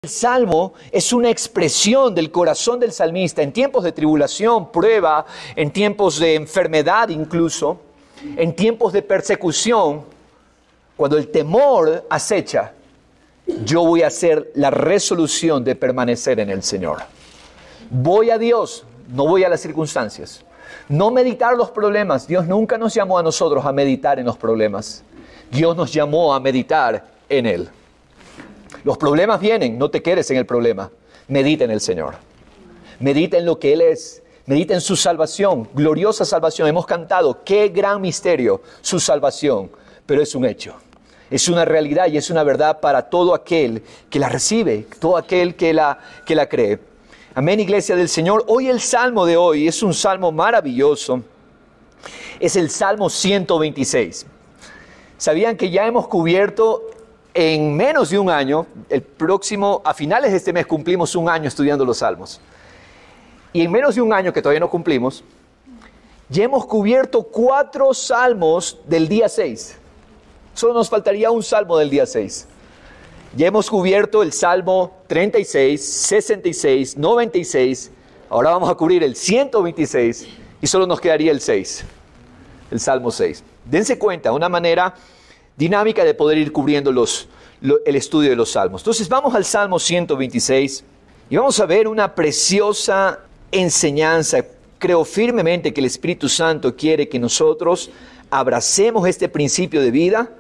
El salmo es una expresión del corazón del salmista en tiempos de tribulación, prueba, en tiempos de enfermedad incluso, en tiempos de persecución, cuando el temor acecha. Yo voy a hacer la resolución de permanecer en el Señor. Voy a Dios, no voy a las circunstancias. No meditar los problemas. Dios nunca nos llamó a nosotros a meditar en los problemas. Dios nos llamó a meditar en Él. Los problemas vienen, no te quedes en el problema. Medita en el Señor. Medita en lo que Él es. Medita en su salvación, gloriosa salvación. Hemos cantado, qué gran misterio su salvación, pero es un hecho. Es una realidad y es una verdad para todo aquel que la recibe, todo aquel que la cree. Amén, iglesia del Señor. Hoy el salmo de hoy es un salmo maravilloso. Es el Salmo 126. ¿Sabían que ya hemos cubierto en menos de un año, a finales de este mes cumplimos un año estudiando los salmos? Y en menos de un año que todavía no cumplimos, ya hemos cubierto 4 salmos del día 6. Solo nos faltaría un salmo del día 6. Ya hemos cubierto el Salmo 36, 66, 96. Ahora vamos a cubrir el 126 y solo nos quedaría el 6, el Salmo 6. Dense cuenta, una manera dinámica de poder ir cubriendo el estudio de los salmos. Entonces vamos al Salmo 126 y vamos a ver una preciosa enseñanza. Creo firmemente que el Espíritu Santo quiere que nosotros abracemos este principio de vida,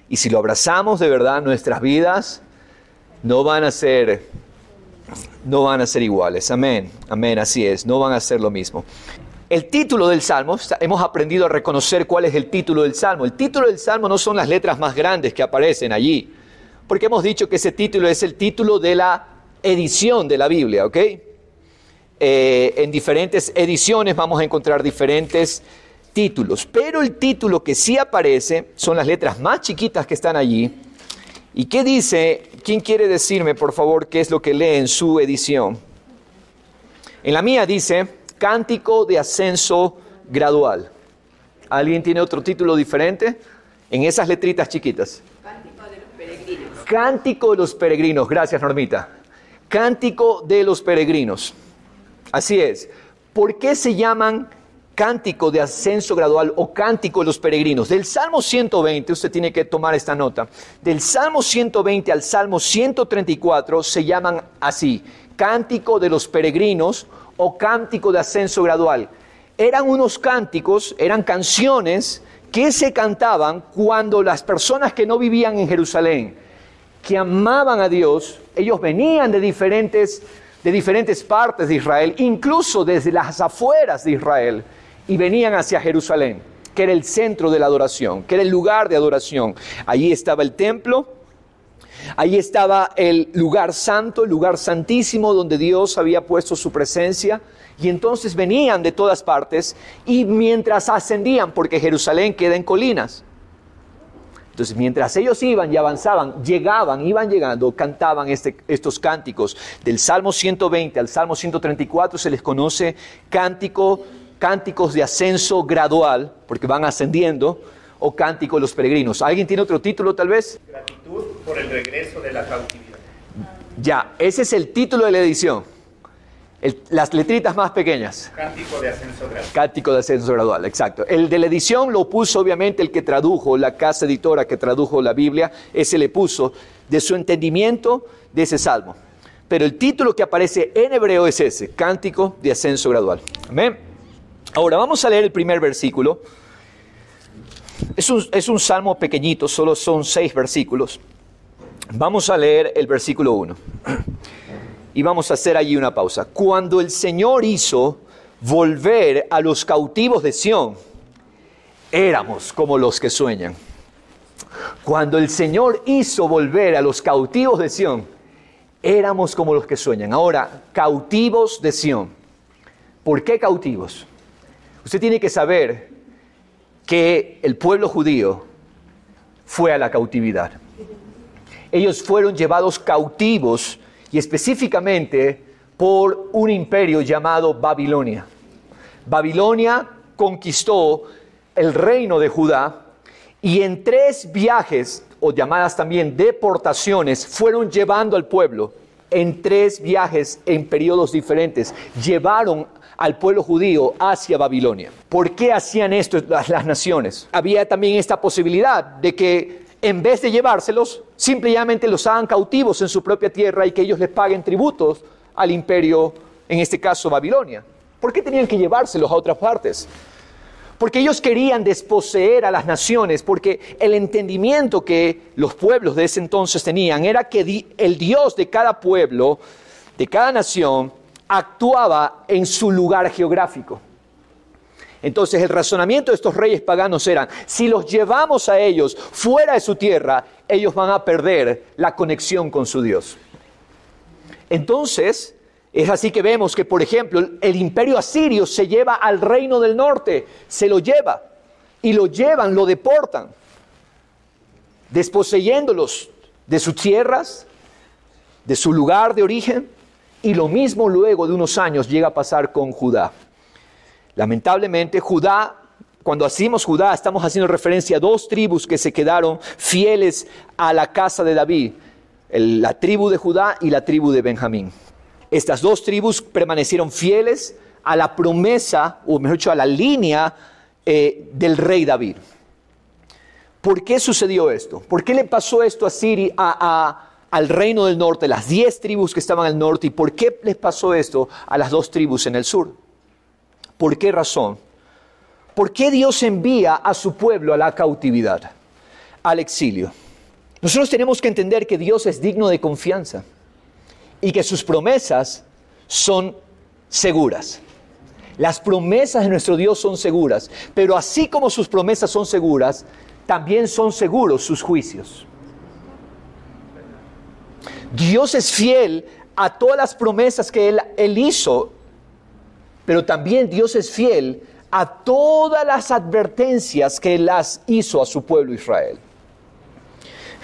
y si lo abrazamos de verdad, nuestras vidas no van a ser iguales. Amén, amén, así es, no van a ser lo mismo. El título del Salmo, hemos aprendido a reconocer cuál es el título del Salmo. El título del Salmo no son las letras más grandes que aparecen allí, porque hemos dicho que ese título es el título de la edición de la Biblia, ¿ok? En diferentes ediciones vamos a encontrar diferentes títulos, pero el título que sí aparece son las letras más chiquitas que están allí. ¿Y qué dice? ¿Quién quiere decirme, por favor, qué es lo que lee en su edición? En la mía dice Cántico de Ascenso Gradual. ¿Alguien tiene otro título diferente? En esas letritas chiquitas. Cántico de los Peregrinos. Cántico de los Peregrinos. Gracias, Normita. Cántico de los Peregrinos. Así es. ¿Por qué se llaman Cántico de Ascenso Gradual o Cántico de los Peregrinos? Del Salmo 120, usted tiene que tomar esta nota. Del Salmo 120 al Salmo 134 se llaman así: Cántico de los Peregrinos o Cántico de Ascenso Gradual. Eran unos cánticos, eran canciones que se cantaban cuando las personas que no vivían en Jerusalén, que amaban a Dios, ellos venían de diferentes partes de Israel, incluso desde las afueras de Israel, y venían hacia Jerusalén, que era el centro de la adoración, que era el lugar de adoración. Allí estaba el templo, allí estaba el lugar santo, el lugar santísimo donde Dios había puesto su presencia, y entonces venían de todas partes, y mientras ascendían, porque Jerusalén queda en colinas, entonces mientras ellos iban y avanzaban, iban llegando, cantaban estos cánticos. Del Salmo 120 al Salmo 134 se les conoce cánticos de ascenso gradual, porque van ascendiendo, o cántico de los peregrinos. ¿Alguien tiene otro título tal vez? Gratitud por el regreso de la cautividad. Ya, ese es el título de la edición. Las letritas más pequeñas. Cántico de ascenso gradual. Cántico de ascenso gradual, exacto. El de la edición lo puso obviamente el que tradujo, la casa editora que tradujo la Biblia, ese le puso de su entendimiento de ese salmo. Pero el título que aparece en hebreo es ese, Cántico de Ascenso Gradual. Amén. Ahora vamos a leer el primer versículo. Es un salmo pequeñito, solo son 6 versículos. Vamos a leer el versículo 1. Y vamos a hacer allí una pausa. Cuando el Señor hizo volver a los cautivos de Sión, éramos como los que sueñan. Cuando el Señor hizo volver a los cautivos de Sión, éramos como los que sueñan. Ahora, cautivos de Sión. ¿Por qué cautivos? Usted tiene que saber que el pueblo judío fue a la cautividad. Ellos fueron llevados cautivos y específicamente por un imperio llamado Babilonia. Babilonia conquistó el reino de Judá y en 3 viajes, o llamadas también deportaciones, fueron llevando al pueblo en 3 viajes en periodos diferentes, llevaron al pueblo judío hacia Babilonia. ¿Por qué hacían esto las naciones? Había también esta posibilidad de que en vez de llevárselos, simplemente los hagan cautivos en su propia tierra y que ellos les paguen tributos al imperio, en este caso Babilonia. ¿Por qué tenían que llevárselos a otras partes? Porque ellos querían desposeer a las naciones, porque el entendimiento que los pueblos de ese entonces tenían era que el Dios de cada pueblo, de cada nación, actuaba en su lugar geográfico. Entonces el razonamiento de estos reyes paganos era, si los llevamos a ellos fuera de su tierra, ellos van a perder la conexión con su Dios. Entonces, es así que vemos que, por ejemplo, el imperio asirio se lleva al reino del norte, se lo lleva, y lo llevan, lo deportan, desposeyéndolos de sus tierras, de su lugar de origen, y lo mismo luego de unos años llega a pasar con Judá. Lamentablemente, Judá, cuando decimos Judá, estamos haciendo referencia a 2 tribus que se quedaron fieles a la casa de David, la tribu de Judá y la tribu de Benjamín. Estas 2 tribus permanecieron fieles a la promesa, o mejor dicho, a la línea del rey David. ¿Por qué sucedió esto? ¿Por qué le pasó esto a Siria, al reino del norte, las 10 tribus que estaban al norte? ¿Y por qué les pasó esto a las 2 tribus en el sur? ¿Por qué razón? ¿Por qué Dios envía a su pueblo a la cautividad, al exilio? Nosotros tenemos que entender que Dios es digno de confianza y que sus promesas son seguras. Las promesas de nuestro Dios son seguras, pero así como sus promesas son seguras, también son seguros sus juicios. Dios es fiel a todas las promesas que Él hizo, pero también Dios es fiel a todas las advertencias que Él las hizo a su pueblo Israel.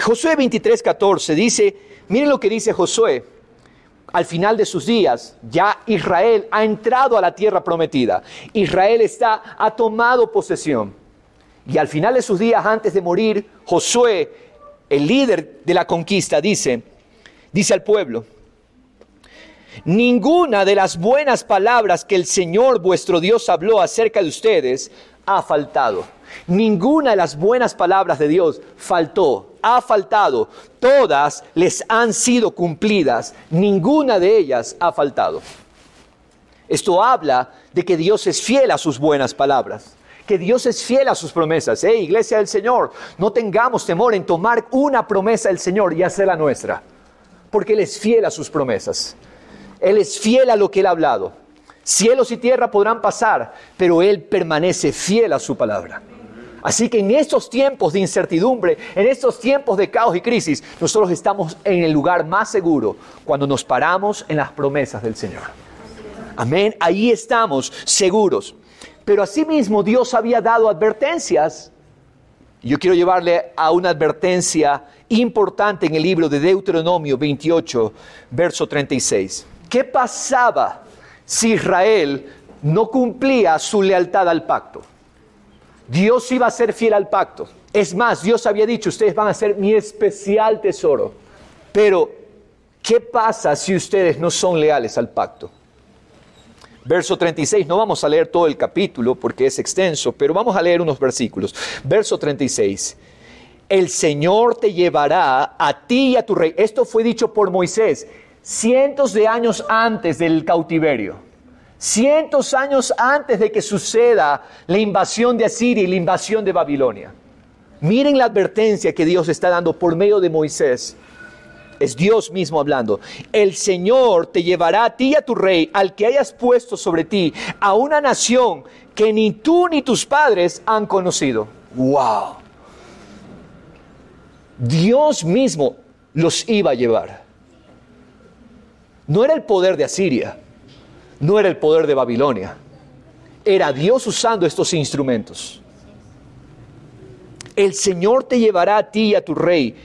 Josué 23:14 dice, miren lo que dice Josué, al final de sus días, ya Israel ha entrado a la tierra prometida. Israel ha tomado posesión. Y al final de sus días, antes de morir, Josué, el líder de la conquista, dice al pueblo, ninguna de las buenas palabras que el Señor vuestro Dios habló acerca de ustedes ha faltado. Ninguna de las buenas palabras de Dios ha faltado. Todas les han sido cumplidas. Ninguna de ellas ha faltado. Esto habla de que Dios es fiel a sus buenas palabras, que Dios es fiel a sus promesas. Iglesia del Señor, no tengamos temor en tomar una promesa del Señor y hacerla nuestra, porque Él es fiel a sus promesas. Él es fiel a lo que Él ha hablado. Cielos y tierra podrán pasar, pero Él permanece fiel a su palabra. Así que en estos tiempos de incertidumbre, en estos tiempos de caos y crisis, nosotros estamos en el lugar más seguro cuando nos paramos en las promesas del Señor. Amén. Ahí estamos seguros. Pero asimismo Dios había dado advertencias. Yo quiero llevarle a una advertencia importante en el libro de Deuteronomio 28, verso 36. ¿Qué pasaba si Israel no cumplía su lealtad al pacto? Dios iba a ser fiel al pacto. Es más, Dios había dicho, ustedes van a ser mi especial tesoro. Pero, ¿qué pasa si ustedes no son leales al pacto? Verso 36, no vamos a leer todo el capítulo porque es extenso, pero vamos a leer unos versículos. Verso 36, el Señor te llevará a ti y a tu rey. Esto fue dicho por Moisés cientos de años antes del cautiverio. Cientos años antes de que suceda la invasión de Asiria y la invasión de Babilonia. Miren la advertencia que Dios está dando por medio de Moisés. Es Dios mismo hablando. El Señor te llevará a ti y a tu rey, al que hayas puesto sobre ti, a una nación que ni tú ni tus padres han conocido. ¡Wow! Dios mismo los iba a llevar. No era el poder de Asiria. No era el poder de Babilonia. Era Dios usando estos instrumentos. El Señor te llevará a ti y a tu rey,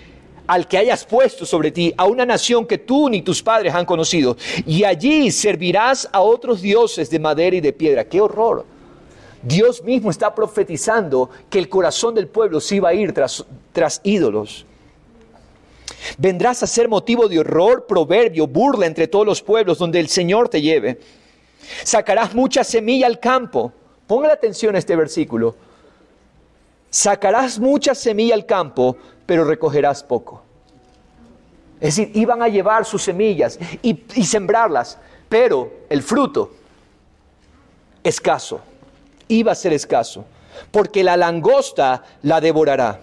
al que hayas puesto sobre ti, a una nación que tú ni tus padres han conocido. Y allí servirás a otros dioses de madera y de piedra. ¡Qué horror! Dios mismo está profetizando que el corazón del pueblo se iba a ir tras ídolos. Vendrás a ser motivo de horror, proverbio, burla entre todos los pueblos donde el Señor te lleve. Sacarás mucha semilla al campo. Ponga atención a este versículo. Sacarás mucha semilla al campo, pero recogerás poco. Es decir, iban a llevar sus semillas y sembrarlas, pero el fruto escaso. Iba a ser escaso, porque la langosta la devorará.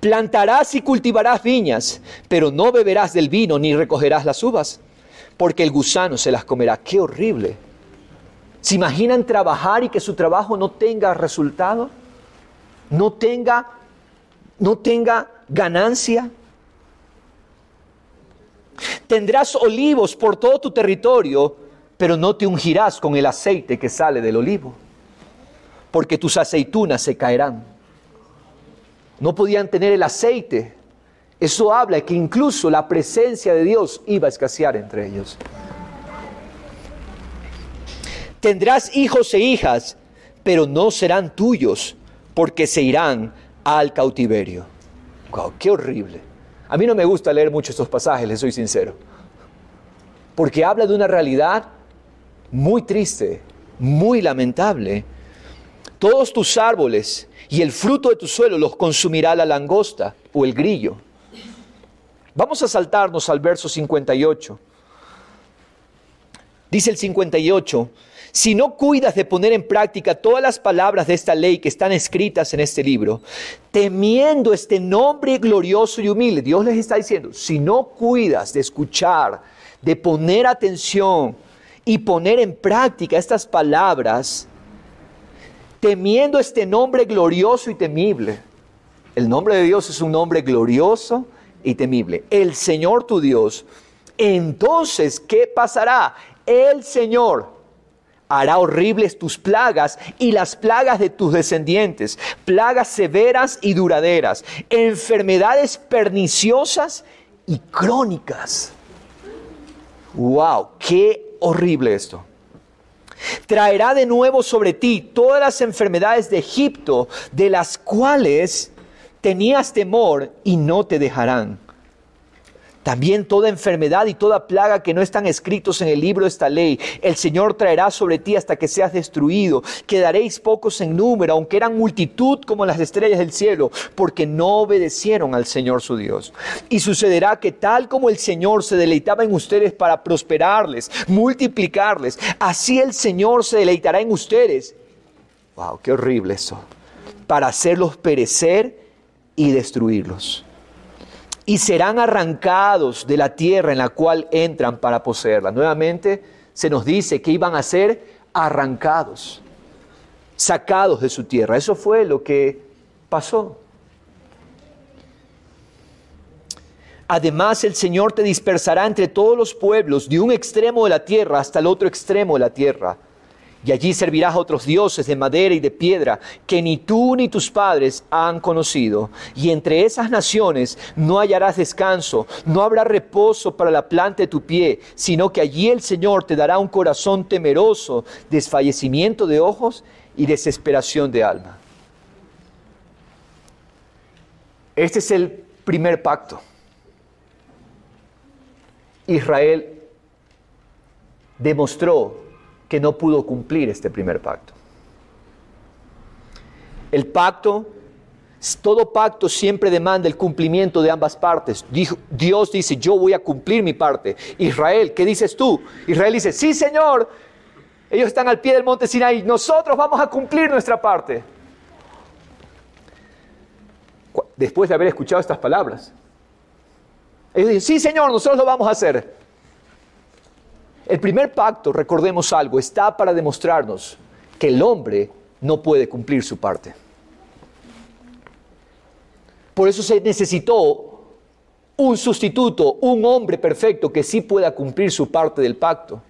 Plantarás y cultivarás viñas, pero no beberás del vino ni recogerás las uvas, porque el gusano se las comerá. ¡Qué horrible! ¿Se imaginan trabajar y que su trabajo no tenga resultado? ¿No tenga ganancia? Tendrás olivos por todo tu territorio, pero no te ungirás con el aceite que sale del olivo, porque tus aceitunas se caerán. No podían tener el aceite. Eso habla de que incluso la presencia de Dios iba a escasear entre ellos. Tendrás hijos e hijas, pero no serán tuyos, porque se irán al cautiverio. ¡Wow! ¡Qué horrible! A mí no me gusta leer mucho estos pasajes, les soy sincero, porque habla de una realidad muy triste, muy lamentable. Todos tus árboles y el fruto de tu suelo los consumirá la langosta o el grillo. Vamos a saltarnos al verso 58. Dice el 58, si no cuidas de poner en práctica todas las palabras de esta ley que están escritas en este libro, temiendo este nombre glorioso y humilde, Dios les está diciendo, si no cuidas de escuchar, de poner atención y poner en práctica estas palabras, temiendo este nombre glorioso y temible. El nombre de Dios es un nombre glorioso y temible. El Señor tu Dios. Entonces, ¿qué pasará? El Señor hará horribles tus plagas y las plagas de tus descendientes, plagas severas y duraderas, enfermedades perniciosas y crónicas. ¡Wow! ¡Qué horrible esto! Traerá de nuevo sobre ti todas las enfermedades de Egipto, de las cuales tenías temor y no te dejarán. También toda enfermedad y toda plaga que no están escritos en el libro de esta ley, el Señor traerá sobre ti hasta que seas destruido. Quedaréis pocos en número, aunque eran multitud como las estrellas del cielo, porque no obedecieron al Señor su Dios. Y sucederá que tal como el Señor se deleitaba en ustedes para prosperarles, multiplicarles, así el Señor se deleitará en ustedes. ¡Wow! ¡Qué horrible eso! Para hacerlos perecer y destruirlos. Y serán arrancados de la tierra en la cual entran para poseerla. Nuevamente se nos dice que iban a ser arrancados, sacados de su tierra. Eso fue lo que pasó. Además, el Señor te dispersará entre todos los pueblos, de un extremo de la tierra hasta el otro extremo de la tierra. Y allí servirás a otros dioses de madera y de piedra que ni tú ni tus padres han conocido. Y entre esas naciones no hallarás descanso, no habrá reposo para la planta de tu pie, sino que allí el Señor te dará un corazón temeroso, desfallecimiento de ojos y desesperación de alma. Este es el primer pacto. Israel demostró que no pudo cumplir este primer pacto. El pacto, todo pacto siempre demanda el cumplimiento de ambas partes. Dios dice, yo voy a cumplir mi parte. Israel, ¿qué dices tú? Israel dice, sí, Señor. Ellos están al pie del monte Sinaí, nosotros vamos a cumplir nuestra parte. Después de haber escuchado estas palabras, ellos dicen, sí, Señor, nosotros lo vamos a hacer. El primer pacto, recordemos algo, está para demostrarnos que el hombre no puede cumplir su parte. Por eso se necesitó un sustituto, un hombre perfecto que sí pueda cumplir su parte del pacto.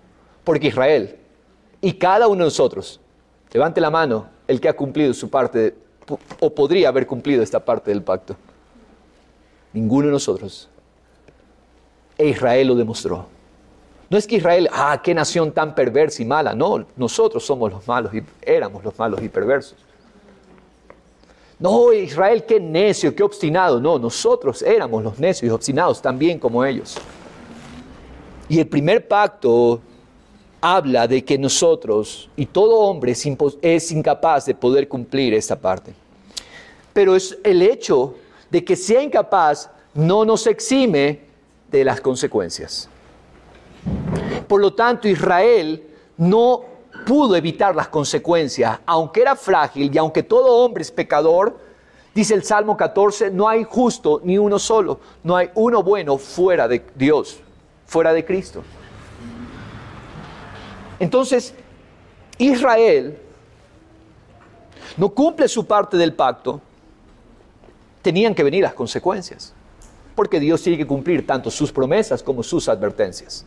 Porque Israel y cada uno de nosotros, levante la mano el que ha cumplido su parte o podría haber cumplido esta parte del pacto. Ninguno de nosotros. E Israel lo demostró. No es que Israel, qué nación tan perversa y mala. No, nosotros somos los malos y éramos los malos y perversos. No, Israel, qué necio, qué obstinado. No, nosotros éramos los necios y obstinados también como ellos. Y el primer pacto habla de que nosotros, y todo hombre es incapaz de poder cumplir esta parte. Pero es el hecho de que sea incapaz no nos exime de las consecuencias. Por lo tanto, Israel no pudo evitar las consecuencias, aunque era frágil y aunque todo hombre es pecador. Dice el Salmo 14, no hay justo ni uno solo, no hay uno bueno fuera de Dios, fuera de Cristo. Entonces, Israel no cumple su parte del pacto, tenían que venir las consecuencias, porque Dios tiene que cumplir tanto sus promesas como sus advertencias.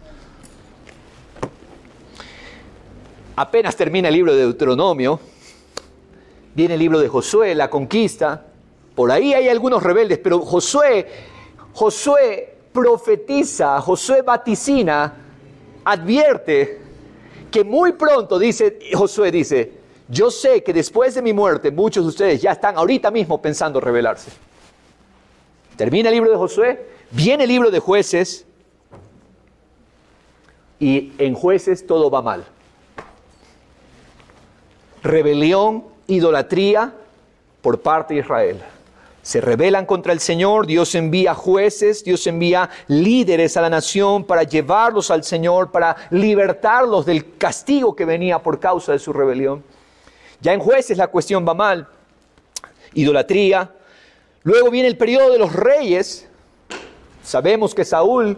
Apenas termina el libro de Deuteronomio, viene el libro de Josué, la conquista. Por ahí hay algunos rebeldes, pero Josué profetiza, Josué vaticina, advierte que muy pronto, Josué dice, yo sé que después de mi muerte muchos de ustedes ya están ahorita mismo pensando rebelarse. Termina el libro de Josué, viene el libro de Jueces, y en Jueces todo va mal. Rebelión, idolatría por parte de Israel. Se rebelan contra el Señor, Dios envía jueces, Dios envía líderes a la nación para llevarlos al Señor, para libertarlos del castigo que venía por causa de su rebelión. Ya en Jueces la cuestión va mal, idolatría. Luego viene el periodo de los reyes. Sabemos que Saúl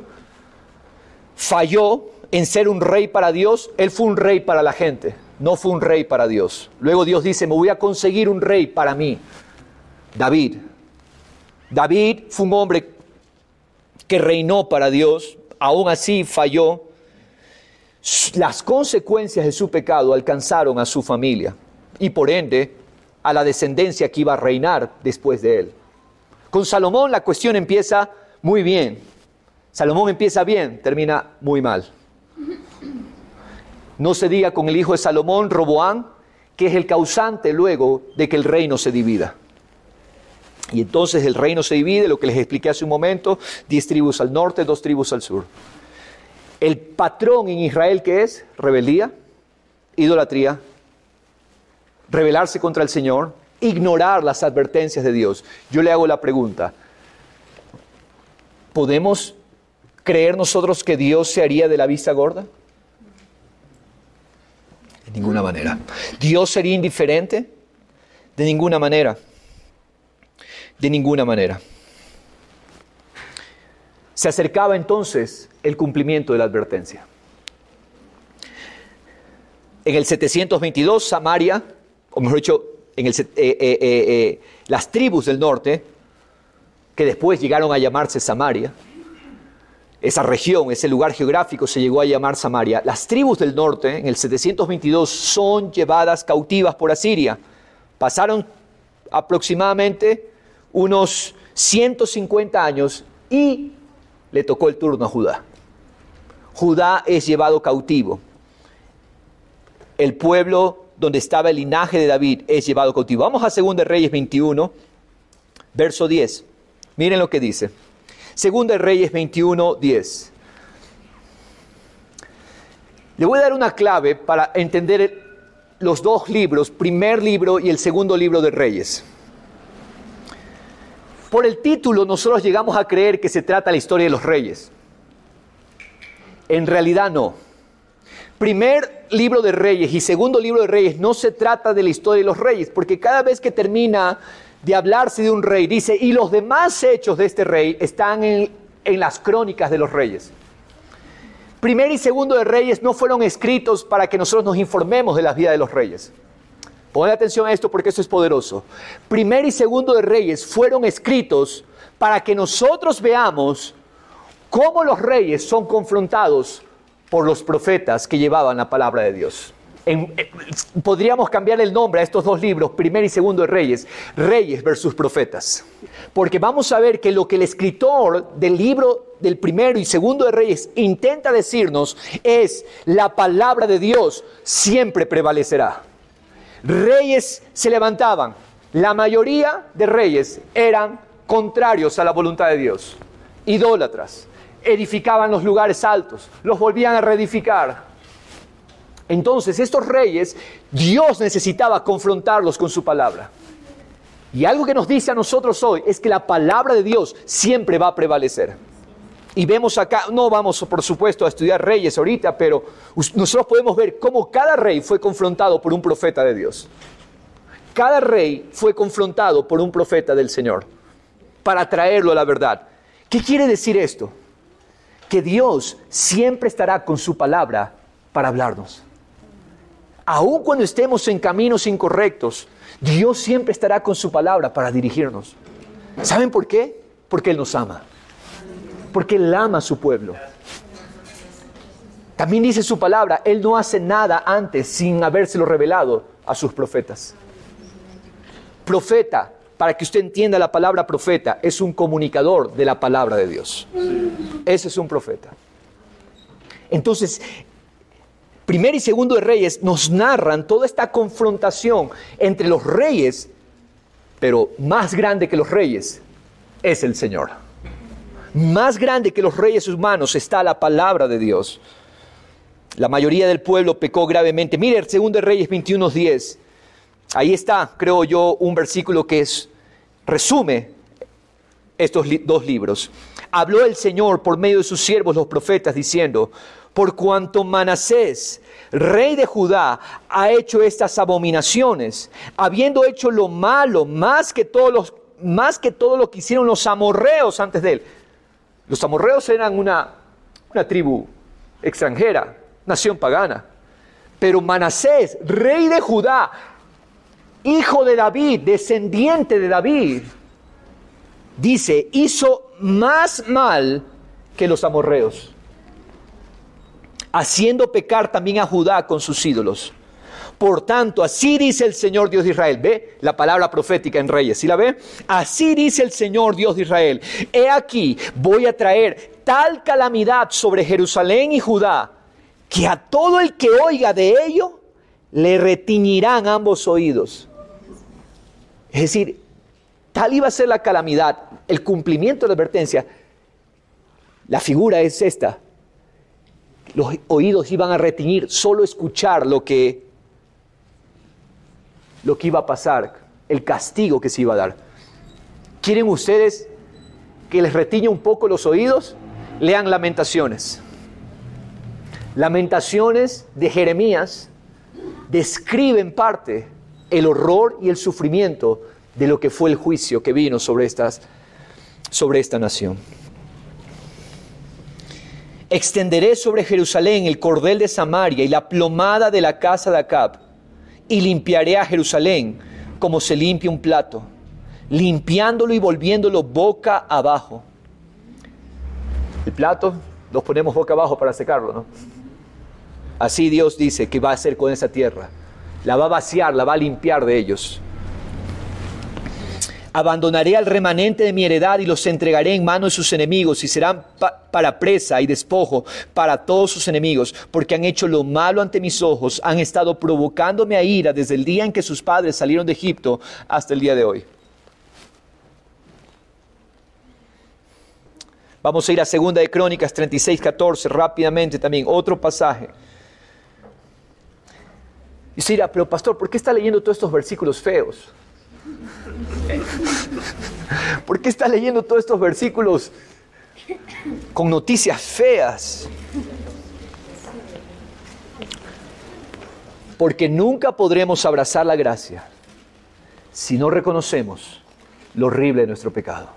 falló en ser un rey para Dios, él fue un rey para la gente. No fue un rey para Dios. Luego Dios dice, me voy a conseguir un rey para mí. David. David fue un hombre que reinó para Dios, aún así falló. Las consecuencias de su pecado alcanzaron a su familia y por ende a la descendencia que iba a reinar después de él. Con Salomón la cuestión empieza muy bien. Salomón empieza bien, termina muy mal. No se diga con el hijo de Salomón, Roboam, que es el causante luego de que el reino se divida. Y entonces el reino se divide, lo que les expliqué hace un momento, 10 tribus al norte, 2 tribus al sur. El patrón en Israel, ¿qué es? Rebeldía, idolatría, rebelarse contra el Señor, ignorar las advertencias de Dios. Yo le hago la pregunta, ¿podemos creer nosotros que Dios se haría de la vista gorda? De ninguna manera. ¿Dios sería indiferente? De ninguna manera. De ninguna manera. Se acercaba entonces el cumplimiento de la advertencia. En el 722, Samaria, o mejor dicho, las tribus del norte, que después llegaron a llamarse Samaria, esa región, ese lugar geográfico se llegó a llamar Samaria. Las tribus del norte, en el 722, son llevadas cautivas por Asiria. Pasaron aproximadamente unos 150 años y le tocó el turno a Judá. Judá es llevado cautivo. El pueblo donde estaba el linaje de David es llevado cautivo. Vamos a 2 Reyes 21, verso 10. Miren lo que dice. 2 Reyes 21, 10. Le voy a dar una clave para entender los dos libros, primer libro y el segundo libro de Reyes. Por el título nosotros llegamos a creer que se trata la historia de los reyes. En realidad no. Primer libro de Reyes y segundo libro de Reyes no se trata de la historia de los reyes, porque cada vez que termina de hablarse de un rey, dice, y los demás hechos de este rey están en las crónicas de los reyes. Primer y segundo de Reyes no fueron escritos para que nosotros nos informemos de la vida de los reyes. Ponle atención a esto porque esto es poderoso. Primer y segundo de Reyes fueron escritos para que nosotros veamos cómo los reyes son confrontados por los profetas que llevaban la palabra de Dios. Podríamos cambiar el nombre a estos dos libros, Primer y Segundo de Reyes, Reyes versus Profetas. Porque vamos a ver que lo que el escritor del libro del Primero y Segundo de Reyes intenta decirnos es la palabra de Dios siempre prevalecerá. Reyes se levantaban, La mayoría de reyes eran contrarios a la voluntad de Dios, idólatras, edificaban los lugares altos, los volvían a reedificar. Entonces estos reyes, Dios necesitaba confrontarlos con su palabra. Y algo que nos dice a nosotros hoy es que la palabra de Dios siempre va a prevalecer. Y vemos acá, no vamos por supuesto a estudiar reyes ahorita, pero nosotros podemos ver cómo cada rey fue confrontado por un profeta de Dios. Cada rey fue confrontado por un profeta del Señor para traerlo a la verdad. ¿Qué quiere decir esto? Que Dios siempre estará con su palabra para hablarnos. Aun cuando estemos en caminos incorrectos, Dios siempre estará con su palabra para dirigirnos. ¿Saben por qué? Porque Él nos ama. Porque Él ama a su pueblo. También dice su palabra, Él no hace nada antes sin habérselo revelado a sus profetas. Profeta, para que usted entienda la palabra profeta, es un comunicador de la palabra de Dios. Ese es un profeta. Entonces, Primero y Segundo de Reyes nos narran toda esta confrontación entre los reyes, pero más grande que los reyes es el Señor. Más grande que los reyes humanos está la palabra de Dios. La mayoría del pueblo pecó gravemente. Mire, el Segundo de Reyes 21:10. Ahí está, creo yo, un versículo que resume estos dos libros. Habló el Señor por medio de sus siervos los profetas diciendo: por cuanto Manasés, rey de Judá, ha hecho estas abominaciones, habiendo hecho lo malo más que todo lo que hicieron los amorreos antes de él. Los amorreos eran una tribu extranjera, nación pagana. Pero Manasés, rey de Judá, hijo de David, descendiente de David, dice, hizo más mal que los amorreos, haciendo pecar también a Judá con sus ídolos. Por tanto, así dice el Señor Dios de Israel. ¿Ve la palabra profética en Reyes? ¿Sí la ve? Así dice el Señor Dios de Israel. He aquí, voy a traer tal calamidad sobre Jerusalén y Judá, que a todo el que oiga de ello, le retiñirán ambos oídos. Es decir, tal iba a ser la calamidad, el cumplimiento de la advertencia. La figura es esta. Los oídos iban a retiñir, solo escuchar lo que iba a pasar, el castigo que se iba a dar. ¿Quieren ustedes que les retiñe un poco los oídos? Lean Lamentaciones. Lamentaciones de Jeremías describen en parte el horror y el sufrimiento de lo que fue el juicio que vino sobre esta nación. Extenderé sobre Jerusalén el cordel de Samaria y la plomada de la casa de Acab, y limpiaré a Jerusalén como se limpia un plato, limpiándolo y volviéndolo boca abajo. El plato los ponemos boca abajo para secarlo, ¿no? Así Dios dice que va a hacer con esa tierra. La va a vaciar, la va a limpiar de ellos. Abandonaré al remanente de mi heredad y los entregaré en manos de sus enemigos y serán para presa y despojo para todos sus enemigos, porque han hecho lo malo ante mis ojos, han estado provocándome a ira desde el día en que sus padres salieron de Egipto hasta el día de hoy. Vamos a ir a 2 de Crónicas 36:14 rápidamente también, otro pasaje. Y se dirá, pero pastor, ¿por qué está leyendo todos estos versículos feos? ¿Por qué está leyendo todos estos versículos con noticias feas? Porque nunca podremos abrazar la gracia si no reconocemos lo horrible de nuestro pecado.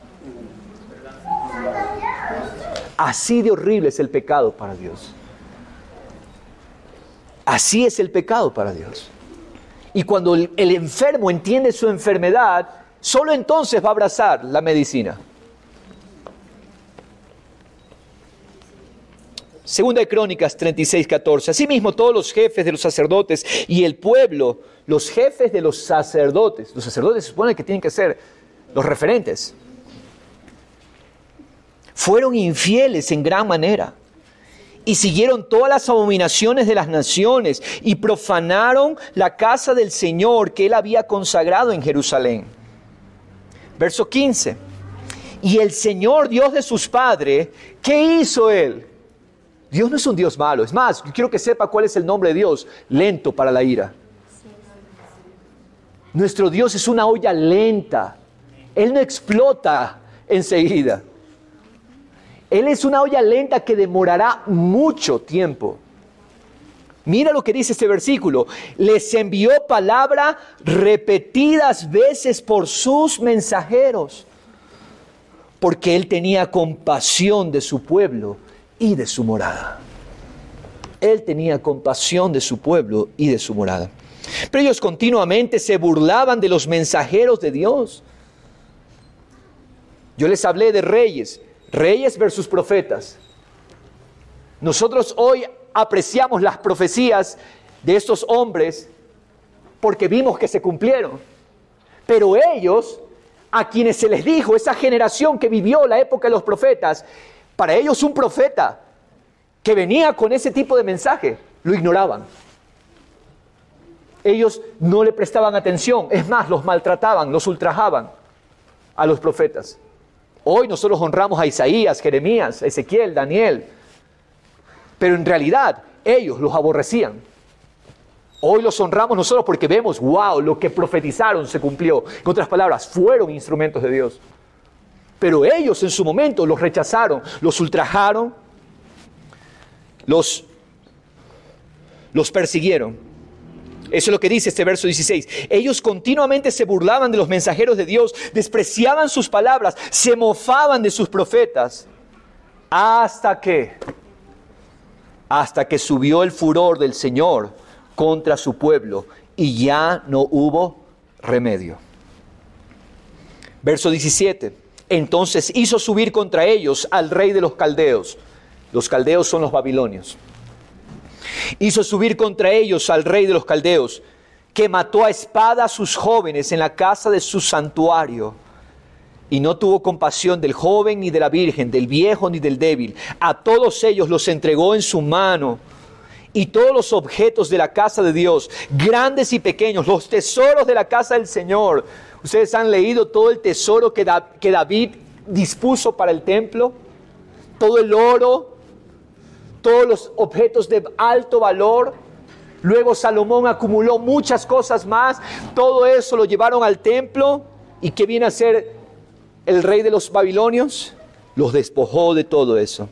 Así de horrible es el pecado para Dios. Así es el pecado para Dios. Y cuando el enfermo entiende su enfermedad, solo entonces va a abrazar la medicina. 2 de Crónicas 36:14. Asimismo, todos los jefes de los sacerdotes y el pueblo, los jefes de los sacerdotes se supone que tienen que ser los referentes, fueron infieles en gran manera y siguieron todas las abominaciones de las naciones y profanaron la casa del Señor que él había consagrado en Jerusalén. Verso 15. Y el Señor, Dios de sus padres, ¿qué hizo él? Dios no es un Dios malo. Es más, quiero que sepa cuál es el nombre de Dios. Lento para la ira. Nuestro Dios es una olla lenta. Él no explota enseguida. Él es una olla lenta que demorará mucho tiempo. Mira lo que dice este versículo. Les envió palabra repetidas veces por sus mensajeros, porque Él tenía compasión de su pueblo y de su morada. Él tenía compasión de su pueblo y de su morada. Pero ellos continuamente se burlaban de los mensajeros de Dios. Yo les hablé de reyes versus profetas. Nosotros hoy apreciamos las profecías de estos hombres porque vimos que se cumplieron. Pero ellos, a quienes se les dijo, esa generación que vivió la época de los profetas, para ellos un profeta que venía con ese tipo de mensaje, lo ignoraban. Ellos no le prestaban atención, es más, los maltrataban, los ultrajaban a los profetas. Hoy nosotros honramos a Isaías, Jeremías, Ezequiel, Daniel, pero en realidad ellos los aborrecían. Hoy los honramos nosotros porque vemos, wow, lo que profetizaron se cumplió. En otras palabras, fueron instrumentos de Dios. Pero ellos en su momento los rechazaron, los ultrajaron, los persiguieron. Eso es lo que dice este verso 16. Ellos continuamente se burlaban de los mensajeros de Dios, despreciaban sus palabras, se mofaban de sus profetas. Hasta que subió el furor del Señor contra su pueblo y ya no hubo remedio. Verso 17. Entonces hizo subir contra ellos al rey de los caldeos. Los caldeos son los babilonios. Hizo subir contra ellos al rey de los caldeos, que mató a espada a sus jóvenes en la casa de su santuario. Y no tuvo compasión del joven ni de la virgen, del viejo ni del débil. A todos ellos los entregó en su mano. Y todos los objetos de la casa de Dios, grandes y pequeños, los tesoros de la casa del Señor. Ustedes han leído todo el tesoro que David dispuso para el templo. Todo el oro, todos los objetos de alto valor. Luego Salomón acumuló muchas cosas más. Todo eso lo llevaron al templo. ¿Y qué viene a hacer el rey de los babilonios? Los despojó de todo eso.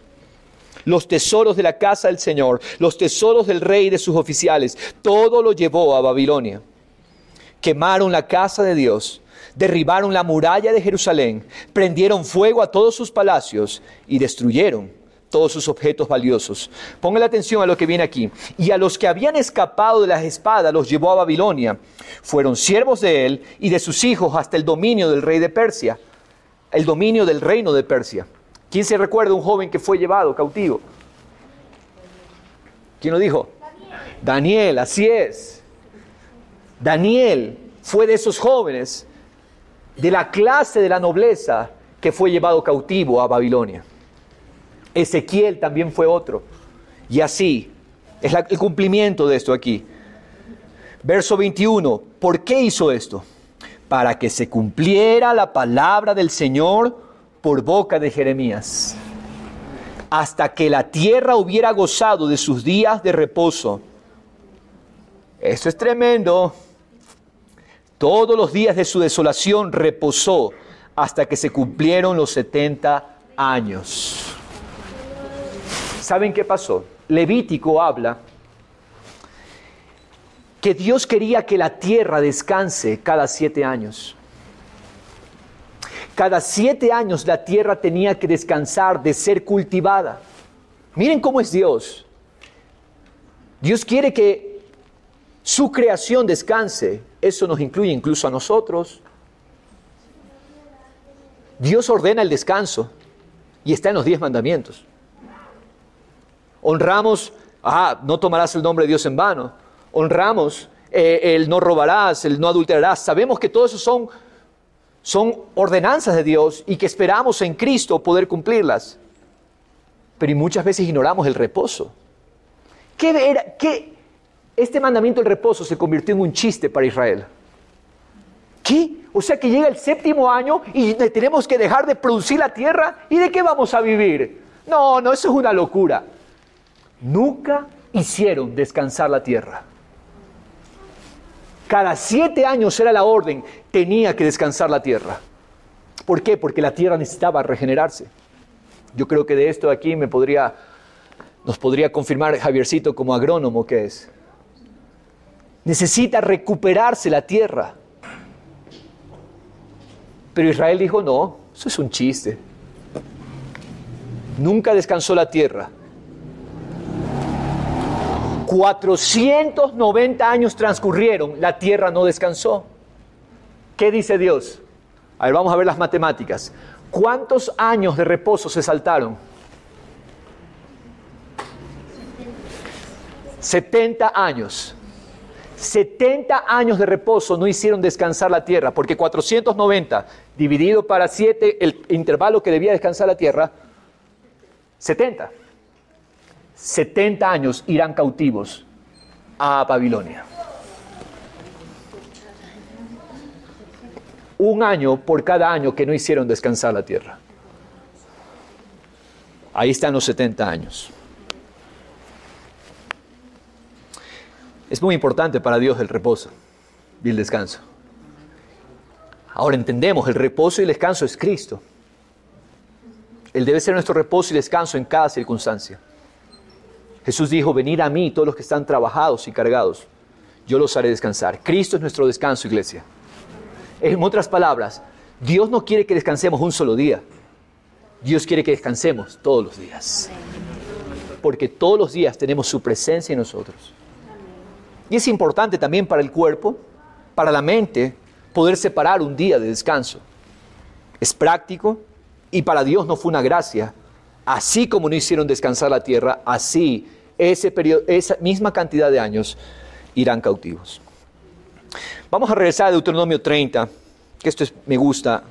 Los tesoros de la casa del Señor, los tesoros del rey y de sus oficiales, todo lo llevó a Babilonia. Quemaron la casa de Dios, derribaron la muralla de Jerusalén, prendieron fuego a todos sus palacios y destruyeron todos sus objetos valiosos. Pongan atención a lo que viene aquí. Y a los que habían escapado de las espadas los llevó a Babilonia. Fueron siervos de él y de sus hijos hasta el dominio del rey de Persia, el dominio del reino de Persia. ¿Quién se recuerda un joven que fue llevado cautivo? ¿Quién lo dijo? Daniel, así es. Daniel fue de esos jóvenes de la clase de la nobleza que fue llevado cautivo a Babilonia. Ezequiel también fue otro. Y así, es el cumplimiento de esto aquí. Verso 21, ¿por qué hizo esto? Para que se cumpliera la palabra del Señor por boca de Jeremías, hasta que la tierra hubiera gozado de sus días de reposo. Esto es tremendo. Todos los días de su desolación reposó hasta que se cumplieron los 70 años. ¿Saben qué pasó? Levítico habla que Dios quería que la tierra descanse cada 7 años. Cada 7 años la tierra tenía que descansar de ser cultivada. Miren cómo es Dios. Dios quiere que su creación descanse. Eso nos incluye incluso a nosotros. Dios ordena el descanso y está en los 10 mandamientos. Honramos, no tomarás el nombre de Dios en vano. Honramos el no robarás, el no adulterarás. Sabemos que todo eso son ordenanzas de Dios y que esperamos en Cristo poder cumplirlas. Pero y muchas veces ignoramos el reposo. Este mandamiento del reposo se convirtió en un chiste para Israel. ¿Qué? O sea que llega el 7º año y tenemos que dejar de producir la tierra. ¿Y de qué vamos a vivir? No, eso es una locura. Nunca hicieron descansar la tierra. Cada 7 años era la orden, tenía que descansar la tierra. ¿Por qué? Porque la tierra necesitaba regenerarse. Yo creo que de esto aquí nos podría confirmar Javiercito como agrónomo que es. Necesita recuperarse la tierra. Pero Israel dijo, no, eso es un chiste. Nunca descansó la tierra. 490 años transcurrieron, la tierra no descansó. ¿Qué dice Dios? A ver, vamos a ver las matemáticas. ¿Cuántos años de reposo se saltaron? 70 años. 70 años de reposo no hicieron descansar la tierra, porque 490 dividido para 7, el intervalo que debía descansar la tierra, 70. 70 años irán cautivos a Babilonia. Un año por cada año que no hicieron descansar la tierra. Ahí están los 70 años. Es muy importante para Dios el reposo y el descanso. Ahora entendemos, el reposo y el descanso es Cristo. Él debe ser nuestro reposo y descanso en cada circunstancia. Jesús dijo, venid a mí todos los que están trabajados y cargados, yo los haré descansar. Cristo es nuestro descanso, iglesia. En otras palabras, Dios no quiere que descansemos un solo día. Dios quiere que descansemos todos los días. Porque todos los días tenemos su presencia en nosotros. Y es importante también para el cuerpo, para la mente, poder separar un día de descanso. Es práctico y para Dios no fue una gracia. Así como no hicieron descansar la tierra, así esa misma cantidad de años irán cautivos. Vamos a regresar a Deuteronomio 30, que esto me gusta.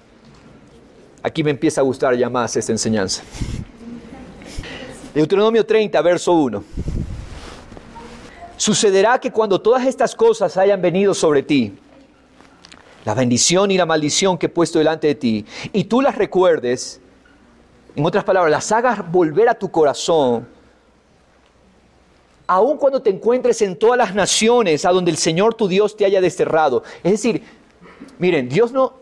Aquí me empieza a gustar ya más esta enseñanza. Deuteronomio 30, verso 1. Sucederá que cuando todas estas cosas hayan venido sobre ti, la bendición y la maldición que he puesto delante de ti, y tú las recuerdes, en otras palabras, las hagas volver a tu corazón, aun cuando te encuentres en todas las naciones a donde el Señor tu Dios te haya desterrado. Es decir, miren, Dios no,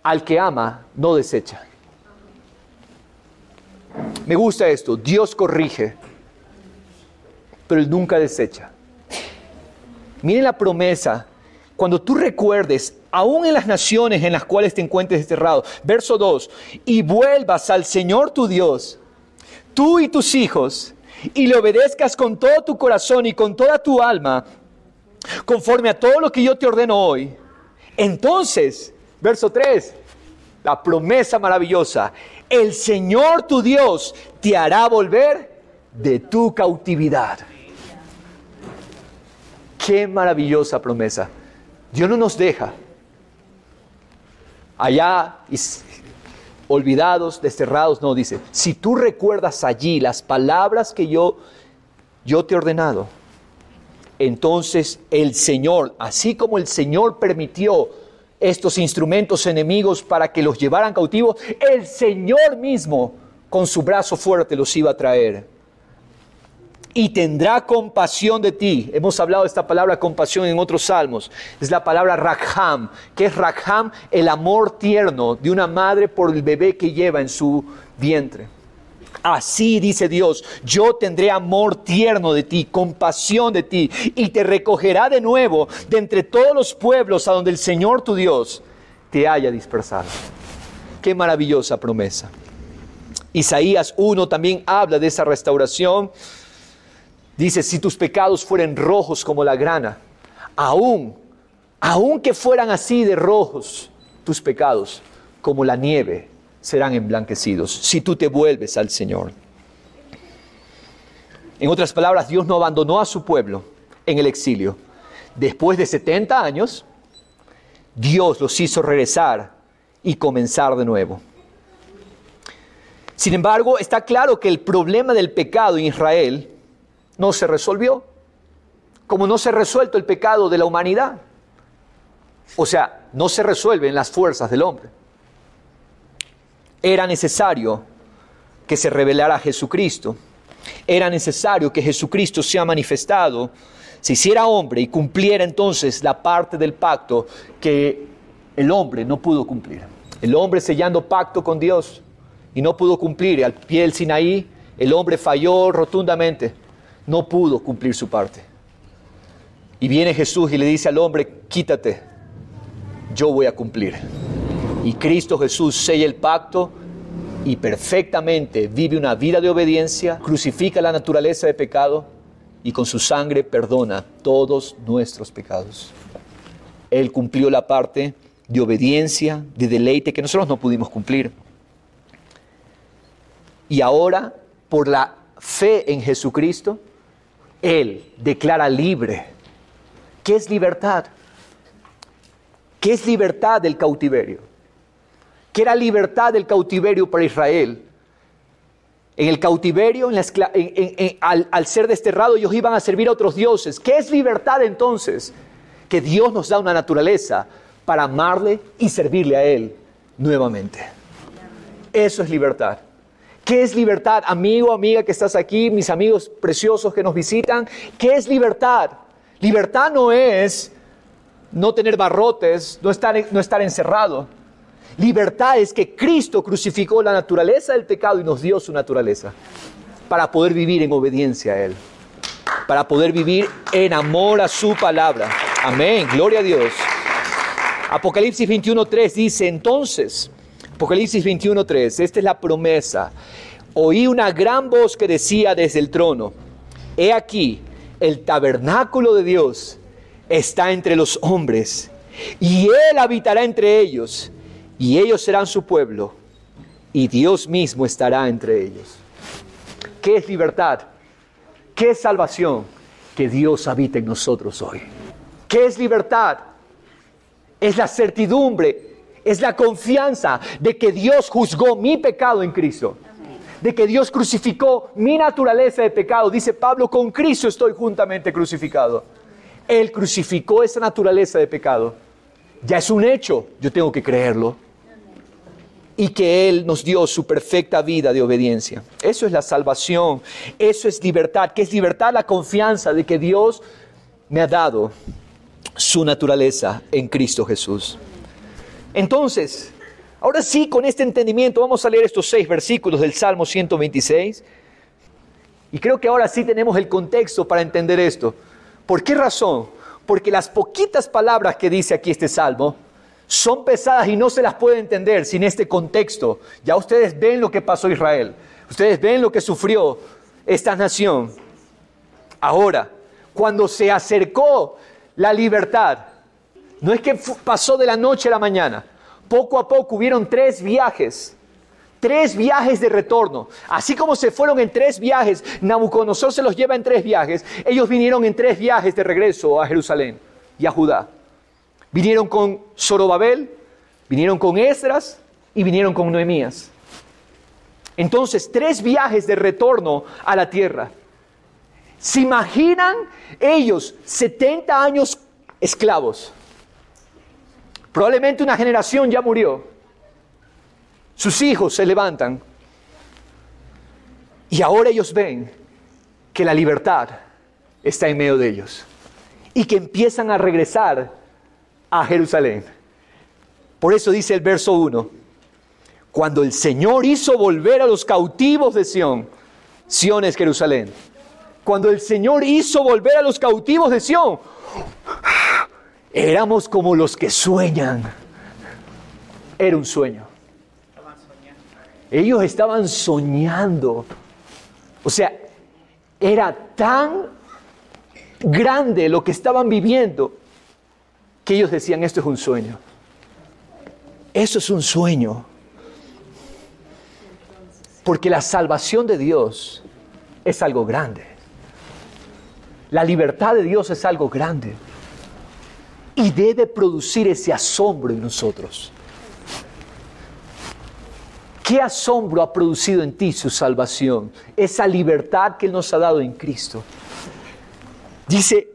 al que ama, no desecha. Me gusta esto, Dios corrige, pero Él nunca desecha. Miren la promesa, cuando tú recuerdes, aún en las naciones en las cuales te encuentres desterrado, verso 2, y vuelvas al Señor tu Dios, tú y tus hijos, y le obedezcas con todo tu corazón y con toda tu alma, conforme a todo lo que yo te ordeno hoy. Entonces, verso 3, la promesa maravillosa, el Señor tu Dios te hará volver de tu cautividad. Qué maravillosa promesa. Dios no nos deja allá olvidados, desterrados, no, dice, si tú recuerdas allí las palabras que yo te he ordenado, entonces el Señor, así como el Señor permitió estos instrumentos enemigos para que los llevaran cautivos, el Señor mismo con su brazo fuerte los iba a traer. Y tendrá compasión de ti. Hemos hablado de esta palabra compasión en otros salmos. Es la palabra rakham. ¿Qué es rakham? El amor tierno de una madre por el bebé que lleva en su vientre. Así dice Dios, yo tendré amor tierno de ti, compasión de ti, y te recogerá de nuevo de entre todos los pueblos a donde el Señor tu Dios te haya dispersado. Qué maravillosa promesa. Isaías 1 también habla de esa restauración. Dice, si tus pecados fueren rojos como la grana, aun que fueran así de rojos tus pecados, como la nieve, serán emblanquecidos, si tú te vuelves al Señor. En otras palabras, Dios no abandonó a su pueblo en el exilio. Después de 70 años, Dios los hizo regresar y comenzar de nuevo. Sin embargo, está claro que el problema del pecado en Israel no se resolvió, como no se ha resuelto el pecado de la humanidad. O sea, no se resuelve en las fuerzas del hombre. Era necesario que se revelara a Jesucristo. Era necesario que Jesucristo sea manifestado, se hiciera hombre y cumpliera entonces la parte del pacto que el hombre no pudo cumplir. El hombre sellando pacto con Dios y no pudo cumplir. Al pie del Sinaí, el hombre falló rotundamente. No pudo cumplir su parte. Y viene Jesús y le dice al hombre, quítate, yo voy a cumplir. Y Cristo Jesús sella el pacto y perfectamente vive una vida de obediencia, crucifica la naturaleza de pecado y con su sangre perdona todos nuestros pecados. Él cumplió la parte de obediencia, de deleite que nosotros no pudimos cumplir. Y ahora, por la fe en Jesucristo, Él declara libre. ¿Qué es libertad? ¿Qué es libertad del cautiverio? ¿Qué era libertad del cautiverio para Israel? En el cautiverio, al ser desterrados, ellos iban a servir a otros dioses. ¿Qué es libertad entonces? Que Dios nos da una naturaleza para amarle y servirle a Él nuevamente. Eso es libertad. ¿Qué es libertad? Amigo, amiga que estás aquí, mis amigos preciosos que nos visitan. ¿Qué es libertad? Libertad no es no tener barrotes, no estar encerrado. Libertad es que Cristo crucificó la naturaleza del pecado y nos dio su naturaleza para poder vivir en obediencia a Él, para poder vivir en amor a su palabra. Amén, gloria a Dios. Apocalipsis 21:3 dice, entonces, Apocalipsis 21:3, esta es la promesa. Oí una gran voz que decía desde el trono, he aquí, el tabernáculo de Dios está entre los hombres, y Él habitará entre ellos, y ellos serán su pueblo, y Dios mismo estará entre ellos. ¿Qué es libertad? ¿Qué es salvación? Que Dios habita en nosotros hoy. ¿Qué es libertad? Es la certidumbre, es la confianza de que Dios juzgó mi pecado en Cristo. De que Dios crucificó mi naturaleza de pecado. Dice Pablo, con Cristo estoy juntamente crucificado. Él crucificó esa naturaleza de pecado. Ya es un hecho, yo tengo que creerlo. Y que Él nos dio su perfecta vida de obediencia. Eso es la salvación, eso es libertad. ¿Qué es libertad? La confianza de que Dios me ha dado su naturaleza en Cristo Jesús. Entonces, ahora sí, con este entendimiento, vamos a leer estos 6 versículos del Salmo 126. Y creo que ahora sí tenemos el contexto para entender esto. ¿Por qué razón? Porque las poquitas palabras que dice aquí este Salmo son pesadas y no se las puede entender sin este contexto. Ya ustedes ven lo que pasó a Israel. Ustedes ven lo que sufrió esta nación. Ahora, cuando se acercó la libertad, no es que pasó de la noche a la mañana. Poco a poco hubieron 3 viajes. 3 viajes de retorno. Así como se fueron en 3 viajes, Nabucodonosor se los lleva en 3 viajes. Ellos vinieron en 3 viajes de regreso a Jerusalén y a Judá. Vinieron con Zorobabel, vinieron con Esdras y vinieron con Nehemías. Entonces, 3 viajes de retorno a la tierra. ¿Se imaginan ellos 70 años esclavos? Probablemente una generación ya murió. Sus hijos se levantan. Y ahora ellos ven que la libertad está en medio de ellos. Y que empiezan a regresar a Jerusalén. Por eso dice el verso 1. Cuando el Señor hizo volver a los cautivos de Sión. Sión es Jerusalén. Cuando el Señor hizo volver a los cautivos de Sión. Éramos como los que sueñan. Era un sueño. Ellos estaban soñando. O sea, era tan grande lo que estaban viviendo que ellos decían, esto es un sueño. Eso es un sueño. Porque la salvación de Dios es algo grande. La libertad de Dios es algo grande. Y debe producir ese asombro en nosotros. ¿Qué asombro ha producido en ti su salvación? Esa libertad que Él nos ha dado en Cristo. Dice,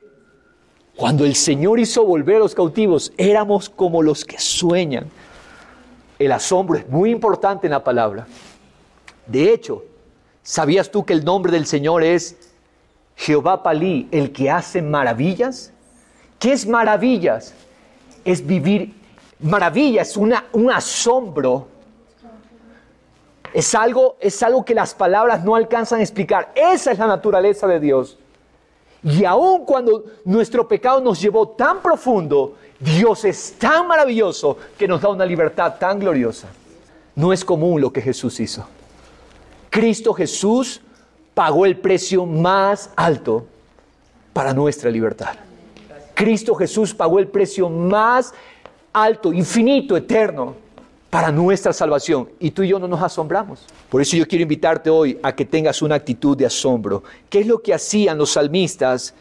cuando el Señor hizo volver a los cautivos, éramos como los que sueñan. El asombro es muy importante en la palabra. De hecho, ¿sabías tú que el nombre del Señor es Jehová Palí, el que hace maravillas? ¿Qué es maravillas? Es vivir. Maravilla es un asombro. Es algo que las palabras no alcanzan a explicar. Esa es la naturaleza de Dios. Y aun cuando nuestro pecado nos llevó tan profundo, Dios es tan maravilloso que nos da una libertad tan gloriosa. No es común lo que Jesús hizo. Cristo Jesús pagó el precio más alto para nuestra libertad. Cristo Jesús pagó el precio más alto, infinito, eterno, para nuestra salvación. Y tú y yo no nos asombramos. Por eso yo quiero invitarte hoy a que tengas una actitud de asombro. ¿Qué es lo que hacían los salmistas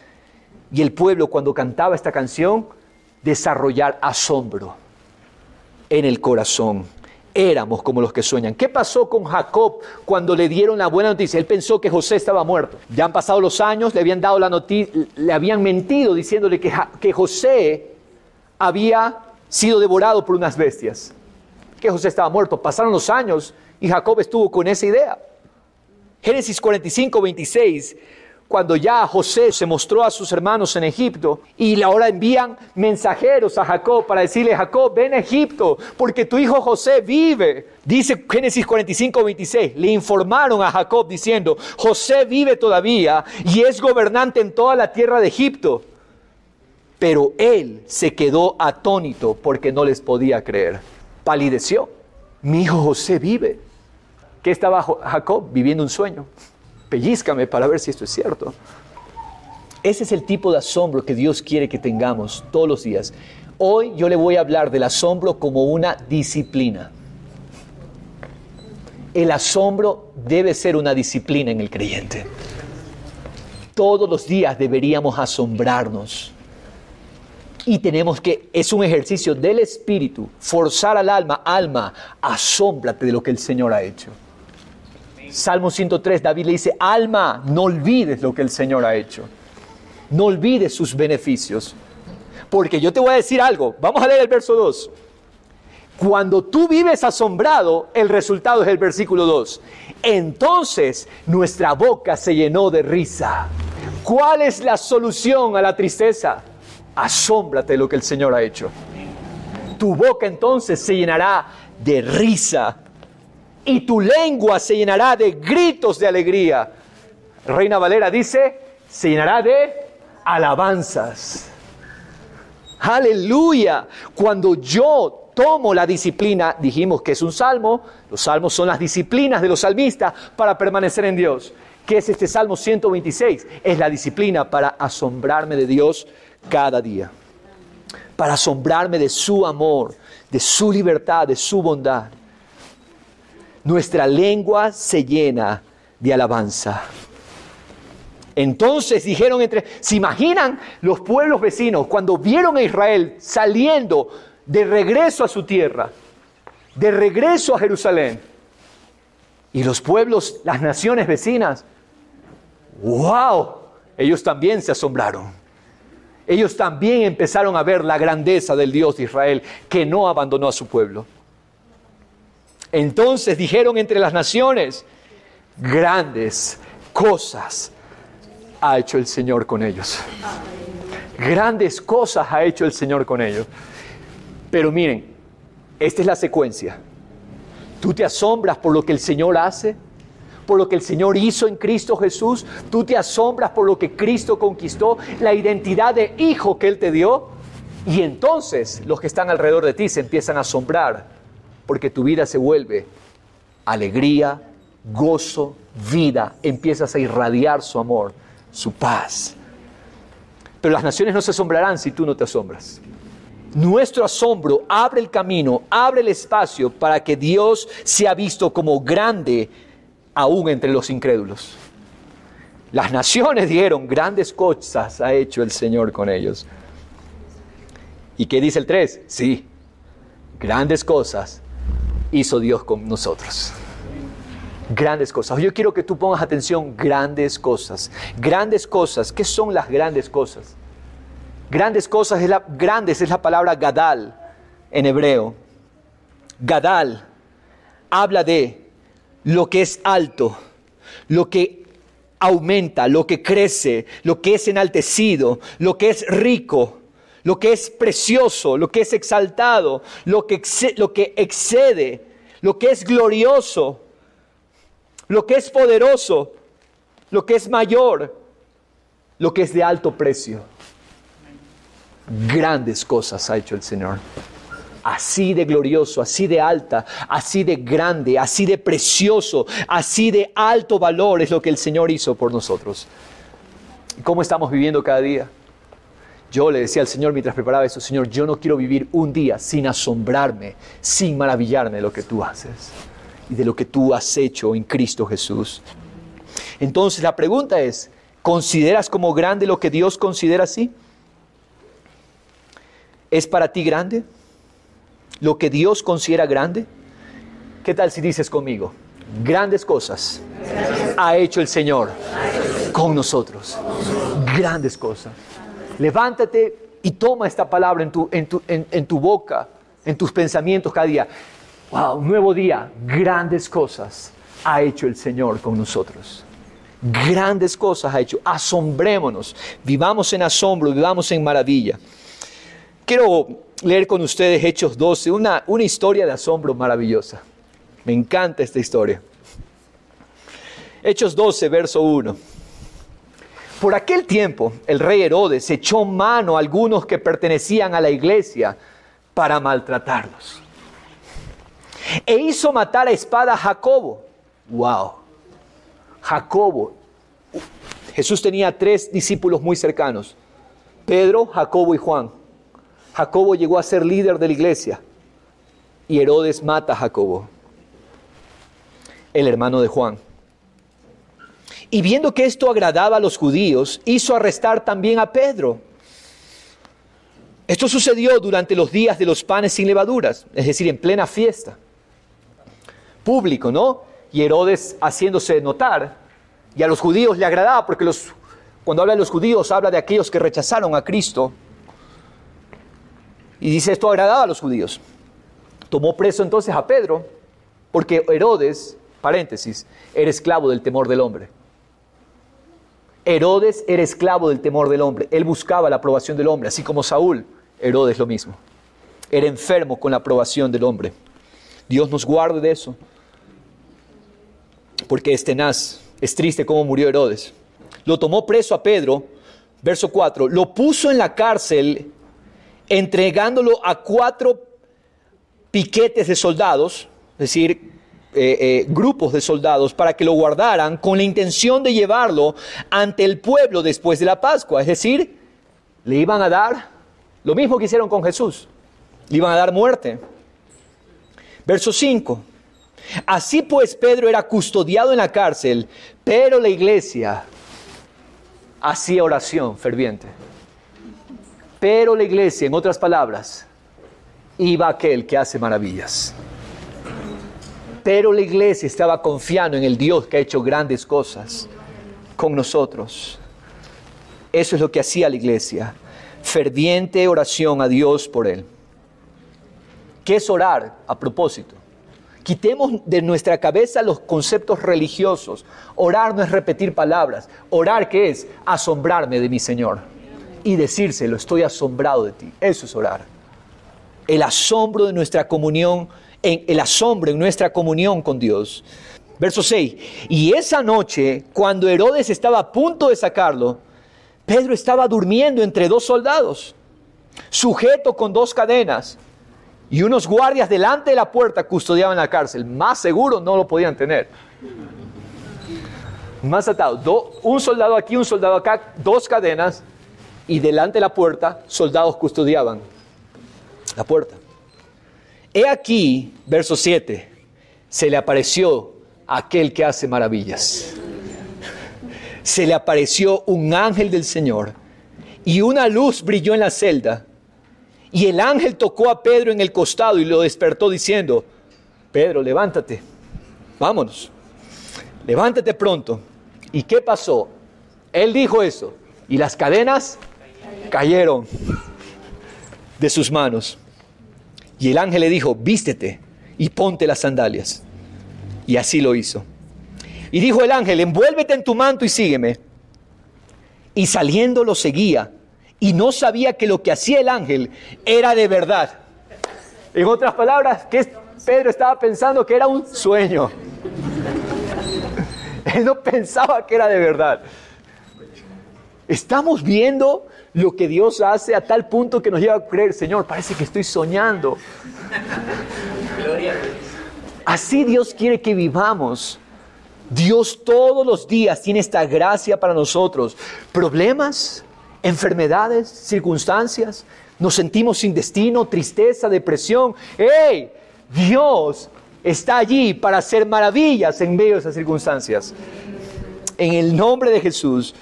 y el pueblo cuando cantaba esta canción? Desarrollar asombro en el corazón. Éramos como los que sueñan. ¿Qué pasó con Jacob cuando le dieron la buena noticia? Él pensó que José estaba muerto. Ya han pasado los años, le habían dado la noticia, le habían mentido diciéndole que José había sido devorado por unas bestias, que José estaba muerto. Pasaron los años y Jacob estuvo con esa idea. Génesis 45, 26, cuando ya José se mostró a sus hermanos en Egipto y ahora envían mensajeros a Jacob para decirle, Jacob, ven a Egipto porque tu hijo José vive. Dice Génesis 45, 26, le informaron a Jacob diciendo, José vive todavía y es gobernante en toda la tierra de Egipto. Pero él se quedó atónito porque no les podía creer. Palideció. Mi hijo José vive. ¿Qué estaba Jacob? Viviendo un sueño. Pellízcame para ver si esto es cierto. Ese es el tipo de asombro que Dios quiere que tengamos todos los días. Hoy yo le voy a hablar del asombro como una disciplina. El asombro debe ser una disciplina en el creyente. Todos los días deberíamos asombrarnos. Y tenemos que, es un ejercicio del Espíritu, forzar al alma, asómbrate de lo que el Señor ha hecho. Salmo 103, David le dice, alma, no olvides lo que el Señor ha hecho. No olvides sus beneficios. Porque yo te voy a decir algo, vamos a leer el verso 2. Cuando tú vives asombrado, el resultado es el versículo 2. Entonces nuestra boca se llenó de risa. ¿Cuál es la solución a la tristeza? Asómbrate de lo que el Señor ha hecho. Tu boca entonces se llenará de risa y tu lengua se llenará de gritos de alegría. Reina Valera dice, se llenará de alabanzas. ¡Aleluya! Cuando yo tomo la disciplina, dijimos que es un salmo, los salmos son las disciplinas de los salmistas para permanecer en Dios. ¿Qué es este Salmo 126? Es la disciplina para asombrarme de Dios cada día, para asombrarme de su amor, de su libertad, de su bondad. Nuestra lengua se llena de alabanza. Entonces dijeron ¿se imaginan los pueblos vecinos cuando vieron a Israel saliendo de regreso a su tierra, de regreso a Jerusalén? Y los pueblos, las naciones vecinas, ¡wow! Ellos también se asombraron. Ellos también empezaron a ver la grandeza del Dios de Israel, que no abandonó a su pueblo. Entonces dijeron entre las naciones, grandes cosas ha hecho el Señor con ellos. Grandes cosas ha hecho el Señor con ellos. Pero miren, esta es la secuencia. Tú te asombras por lo que el Señor hace, por lo que el Señor hizo en Cristo Jesús. Tú te asombras por lo que Cristo conquistó, la identidad de hijo que Él te dio. Y entonces los que están alrededor de ti se empiezan a asombrar, porque tu vida se vuelve alegría, gozo, vida. Empiezas a irradiar su amor, su paz. Pero las naciones no se asombrarán si tú no te asombras. Nuestro asombro abre el camino, abre el espacio para que Dios sea visto como grande aún entre los incrédulos. Las naciones dijeron, grandes cosas ha hecho el Señor con ellos. ¿Y qué dice el 3? Sí, grandes cosas hizo Dios con nosotros. Grandes cosas. Yo quiero que tú pongas atención, grandes cosas. Grandes cosas. ¿Qué son las grandes cosas? Grandes cosas, grandes es la palabra gadal en hebreo. Gadal habla de lo que es alto, lo que aumenta, lo que crece, lo que es enaltecido, lo que es rico, lo que es precioso, lo que es exaltado, lo que excede, lo que es glorioso, lo que es poderoso, lo que es mayor, lo que es de alto precio. Grandes cosas ha hecho el Señor. Así de glorioso, así de alta, así de grande, así de precioso, así de alto valor es lo que el Señor hizo por nosotros. ¿Cómo estamos viviendo cada día? Yo le decía al Señor mientras preparaba eso, Señor, yo no quiero vivir un día sin asombrarme, sin maravillarme de lo que tú haces y de lo que tú has hecho en Cristo Jesús. Entonces la pregunta es, ¿consideras como grande lo que Dios considera así? ¿Es para ti grande lo que Dios considera grande? ¿Qué tal si dices conmigo? Grandes cosas ha hecho el Señor con nosotros. Grandes cosas. Levántate y toma esta palabra en tu boca, en tus pensamientos cada día. Wow, un nuevo día. Grandes cosas ha hecho el Señor con nosotros. Grandes cosas ha hecho. Asombrémonos. Vivamos en asombro, vivamos en maravilla. Quiero leer con ustedes Hechos 12, una historia de asombro maravillosa. Me encanta esta historia. Hechos 12, verso 1. Por aquel tiempo, el rey Herodes echó mano a algunos que pertenecían a la iglesia para maltratarlos. E hizo matar a espada a Jacobo. ¡Wow! Jacobo. Jesús tenía 3 discípulos muy cercanos. Pedro, Jacobo y Juan. Jacobo llegó a ser líder de la iglesia y Herodes mata a Jacobo, el hermano de Juan. Y viendo que esto agradaba a los judíos, hizo arrestar también a Pedro. Esto sucedió durante los días de los panes sin levaduras, es decir, en plena fiesta. Público, ¿no? Y Herodes haciéndose notar, y a los judíos le agradaba, porque cuando habla de los judíos, habla de aquellos que rechazaron a Cristo. Y dice, esto agradaba a los judíos. Tomó preso entonces a Pedro, porque Herodes, paréntesis, era esclavo del temor del hombre. Herodes era esclavo del temor del hombre. Él buscaba la aprobación del hombre, así como Saúl, Herodes lo mismo. Era enfermo con la aprobación del hombre. Dios nos guarde de eso, porque es tenaz, es triste cómo murió Herodes. Lo tomó preso a Pedro, verso 4, lo puso en la cárcel, entregándolo a 4 piquetes de soldados, es decir, grupos de soldados, para que lo guardaran con la intención de llevarlo ante el pueblo después de la Pascua. Es decir, le iban a dar lo mismo que hicieron con Jesús, le iban a dar muerte. Verso 5. Así pues, Pedro era custodiado en la cárcel, pero la iglesia hacía oración ferviente. Pero la iglesia, en otras palabras, iba aquel que hace maravillas. Pero la iglesia estaba confiando en el Dios que ha hecho grandes cosas con nosotros. Eso es lo que hacía la iglesia. Ferviente oración a Dios por él. ¿Qué es orar? A propósito, quitemos de nuestra cabeza los conceptos religiosos. Orar no es repetir palabras. Orar, ¿qué es? Asombrarme de mi Señor y decírselo, estoy asombrado de ti. Eso es orar. El asombro de nuestra comunión, el asombro en nuestra comunión con Dios. Verso 6. Y esa noche, cuando Herodes estaba a punto de sacarlo, Pedro estaba durmiendo entre 2 soldados, sujeto con 2 cadenas, y unos guardias delante de la puerta custodiaban la cárcel. Más seguro no lo podían tener. Más atado. Un soldado aquí, un soldado acá, 2 cadenas, y delante de la puerta, soldados custodiaban la puerta. He aquí, verso 7, se le apareció aquel que hace maravillas. Se le apareció un ángel del Señor, y una luz brilló en la celda. Y el ángel tocó a Pedro en el costado y lo despertó diciendo, Pedro, levántate, vámonos. levántate pronto. ¿Y qué pasó? Él dijo eso, y las cadenas cayeron de sus manos. Y el ángel le dijo, vístete y ponte las sandalias. Y así lo hizo. Y dijo el ángel, envuélvete en tu manto y sígueme. Y saliendo lo seguía, y no sabía que lo que hacía el ángel era de verdad. En otras palabras, que Pedro estaba pensando que era un sueño. Él no pensaba que era de verdad. Estamos viendo lo que Dios hace a tal punto que nos lleva a creer, Señor, parece que estoy soñando. Así Dios quiere que vivamos. Dios todos los días tiene esta gracia para nosotros. Problemas, enfermedades, circunstancias, nos sentimos sin destino, tristeza, depresión. ¡Hey! Dios está allí para hacer maravillas en medio de esas circunstancias. En el nombre de Jesús.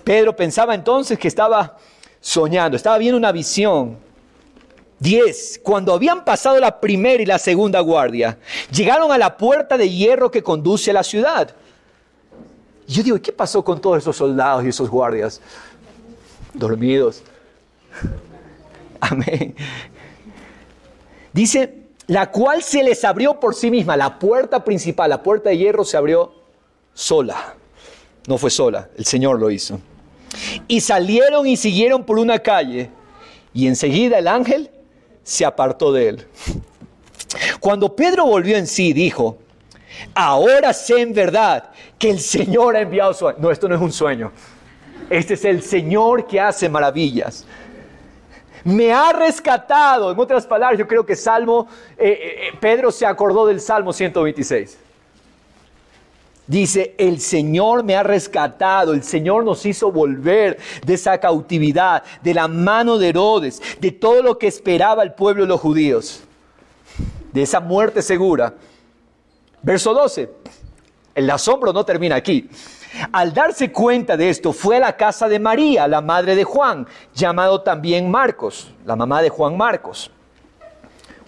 Pedro pensaba entonces que estaba soñando, estaba viendo una visión. 10. Cuando habían pasado la primera y la segunda guardia, llegaron a la puerta de hierro que conduce a la ciudad. Y yo digo, ¿qué pasó con todos esos soldados y esos guardias? Dormidos. Amén. Dice, la cual se les abrió por sí misma. La puerta principal, la puerta de hierro se abrió sola. No fue sola, el Señor lo hizo. Y salieron y siguieron por una calle. Y enseguida el ángel se apartó de él. Cuando Pedro volvió en sí, dijo, ahora sé en verdad que el Señor ha enviado su ángel. No, esto no es un sueño. Este es el Señor que hace maravillas. Me ha rescatado. En otras palabras, yo creo que Pedro se acordó del Salmo 126. Dice, el Señor me ha rescatado, el Señor nos hizo volver de esa cautividad, de la mano de Herodes, de todo lo que esperaba el pueblo de los judíos, de esa muerte segura. Verso 12, el asombro no termina aquí. Al darse cuenta de esto, fue a la casa de María, la madre de Juan, llamado también Marcos, la mamá de Juan Marcos.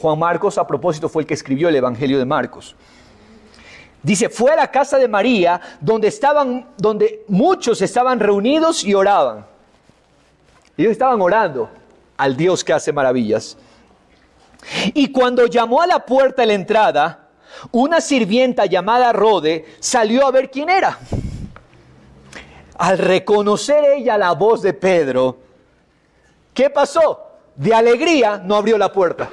Juan Marcos, a propósito, fue el que escribió el Evangelio de Marcos. Dice, fue a la casa de María, donde muchos estaban reunidos y oraban. Ellos estaban orando al Dios que hace maravillas. Y cuando llamó a la puerta de la entrada, una sirvienta llamada Rode salió a ver quién era. Al reconocer ella la voz de Pedro, ¿qué pasó? De alegría no abrió la puerta.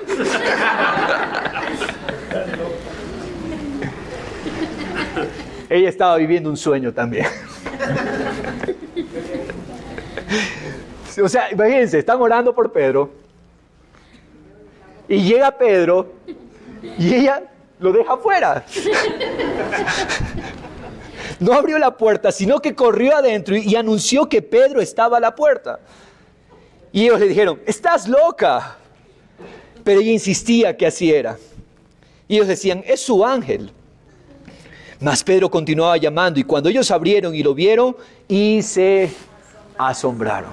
Ella estaba viviendo un sueño también. O sea, imagínense, están orando por Pedro. Y llega Pedro y ella lo deja afuera. No abrió la puerta, sino que corrió adentro y anunció que Pedro estaba a la puerta. Y ellos le dijeron, estás loca. Pero ella insistía que así era. Y ellos decían, es su ángel. Mas Pedro continuaba llamando, y cuando ellos abrieron y lo vieron, y se asombraron.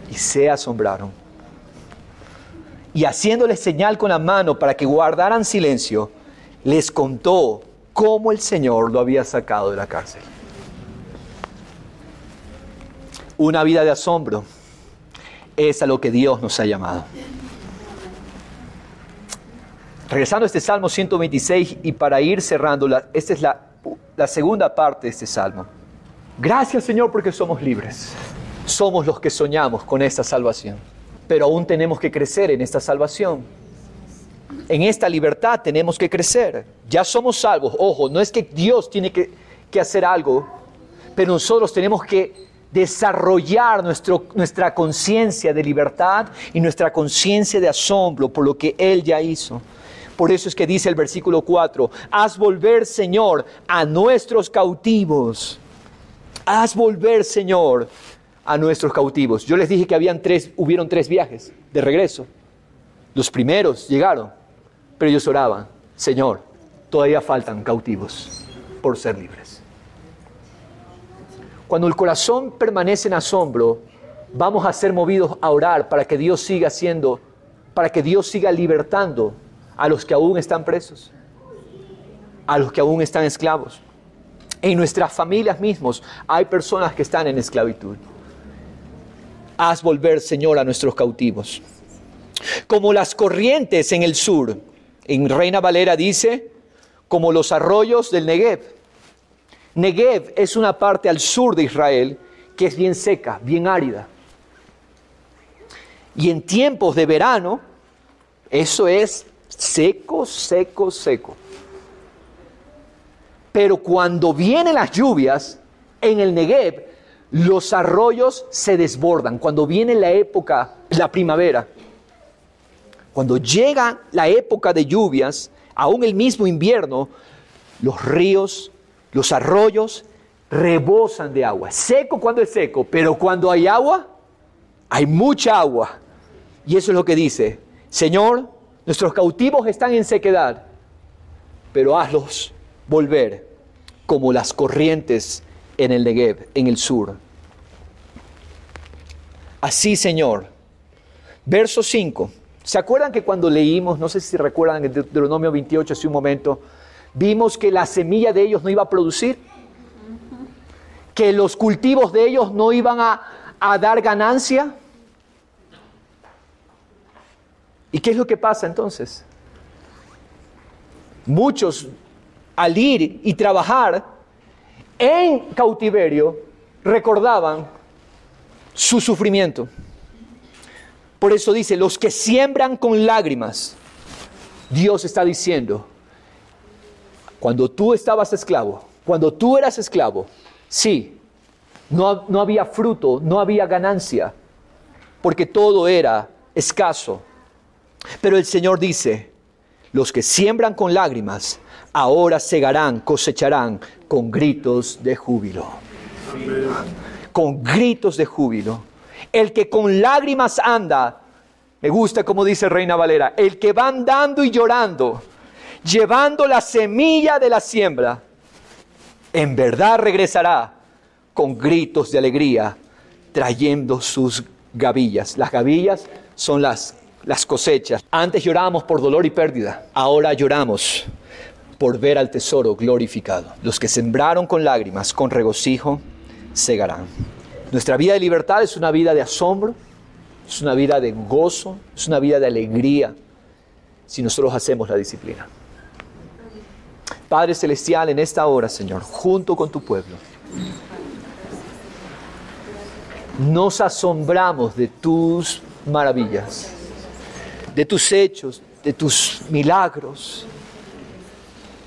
Y se asombraron. Y haciéndoles señal con la mano para que guardaran silencio, les contó cómo el Señor lo había sacado de la cárcel. Una vida de asombro es a lo que Dios nos ha llamado. Regresando a este Salmo 126 y para ir cerrando, esta es la segunda parte de este Salmo. Gracias, Señor, porque somos libres. Somos los que soñamos con esta salvación. Pero aún tenemos que crecer en esta salvación. En esta libertad tenemos que crecer. Ya somos salvos. Ojo, no es que Dios tiene que hacer algo, pero nosotros tenemos que desarrollar nuestra conciencia de libertad y nuestra conciencia de asombro por lo que Él ya hizo. Por eso es que dice el versículo 4, haz volver, Señor, a nuestros cautivos. Haz volver, Señor, a nuestros cautivos. Yo les dije que hubieron 3 viajes de regreso. Los primeros llegaron, pero ellos oraban, Señor, todavía faltan cautivos por ser libres. Cuando el corazón permanece en asombro, vamos a ser movidos a orar para que Dios siga libertando a los que aún están presos. a los que aún están esclavos. En nuestras familias mismos hay personas que están en esclavitud. Haz volver, Señor, a nuestros cautivos. Como las corrientes en el sur. En Reina Valera dice, como los arroyos del Negev. Negev es una parte al sur de Israel que es bien seca, bien árida. Y en tiempos de verano, eso es seco, seco, seco. Pero cuando vienen las lluvias, en el Negev, los arroyos se desbordan. Cuando viene la época, la primavera, cuando llega la época de lluvias, aún el mismo invierno, los ríos, los arroyos rebosan de agua. Seco cuando es seco, pero cuando hay agua, hay mucha agua. Y eso es lo que dice, Señor, nuestros cautivos están en sequedad, pero hazlos volver como las corrientes en el Negev, en el sur. Así, Señor. Verso 5. ¿Se acuerdan que cuando leímos, no sé si recuerdan en Deuteronomio 28 hace un momento, vimos que la semilla de ellos no iba a producir? Que los cultivos de ellos no iban a dar ganancia. ¿Y qué es lo que pasa entonces? Muchos, al ir y trabajar en cautiverio, recordaban su sufrimiento. Por eso dice, los que siembran con lágrimas, Dios está diciendo, cuando tú estabas esclavo, cuando tú eras esclavo, sí, no había fruto, no había ganancia, porque todo era escaso. Pero el Señor dice, los que siembran con lágrimas, ahora segarán, cosecharán con gritos de júbilo. Amén. Con gritos de júbilo. El que con lágrimas anda, me gusta como dice Reina Valera, el que va andando y llorando, llevando la semilla de la siembra, en verdad regresará con gritos de alegría, trayendo sus gavillas. Las gavillas son las cosechas. Antes llorábamos por dolor y pérdida, ahora lloramos por ver al tesoro glorificado. Los que sembraron con lágrimas, con regocijo, segarán. Nuestra vida de libertad es una vida de asombro, es una vida de gozo, es una vida de alegría, si nosotros hacemos la disciplina. Padre Celestial, en esta hora, Señor, junto con tu pueblo, nos asombramos de tus maravillas, de tus hechos, de tus milagros.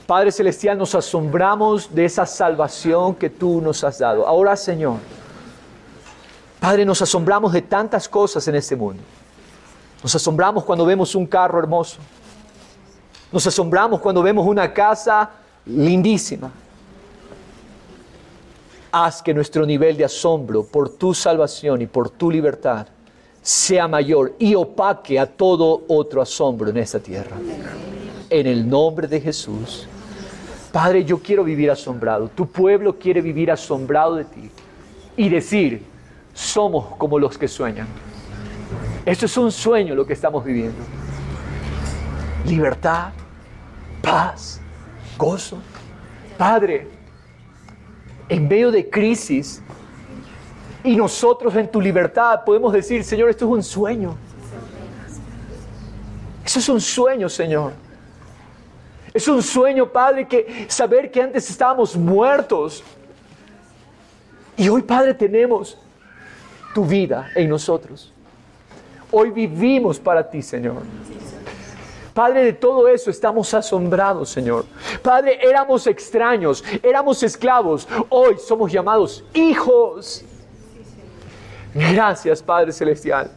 Padre Celestial, nos asombramos de esa salvación que tú nos has dado. Ahora, Señor, Padre, nos asombramos de tantas cosas en este mundo. Nos asombramos cuando vemos un carro hermoso. Nos asombramos cuando vemos una casa lindísima. Haz que nuestro nivel de asombro por tu salvación y por tu libertad sea mayor y opaque a todo otro asombro en esta tierra. En el nombre de Jesús. Padre, yo quiero vivir asombrado. Tu pueblo quiere vivir asombrado de ti. Y decir, somos como los que sueñan. Esto es un sueño lo que estamos viviendo. Libertad, paz, gozo. Padre, en medio de crisis, y nosotros en tu libertad podemos decir, Señor, esto es un sueño. Eso es un sueño, Señor. Es un sueño, Padre, que saber que antes estábamos muertos. Y hoy, Padre, tenemos tu vida en nosotros. Hoy vivimos para ti, Señor. Padre, de todo eso estamos asombrados, Señor. Padre, éramos extraños, éramos esclavos. Hoy somos llamados hijos. Gracias, Padre Celestial.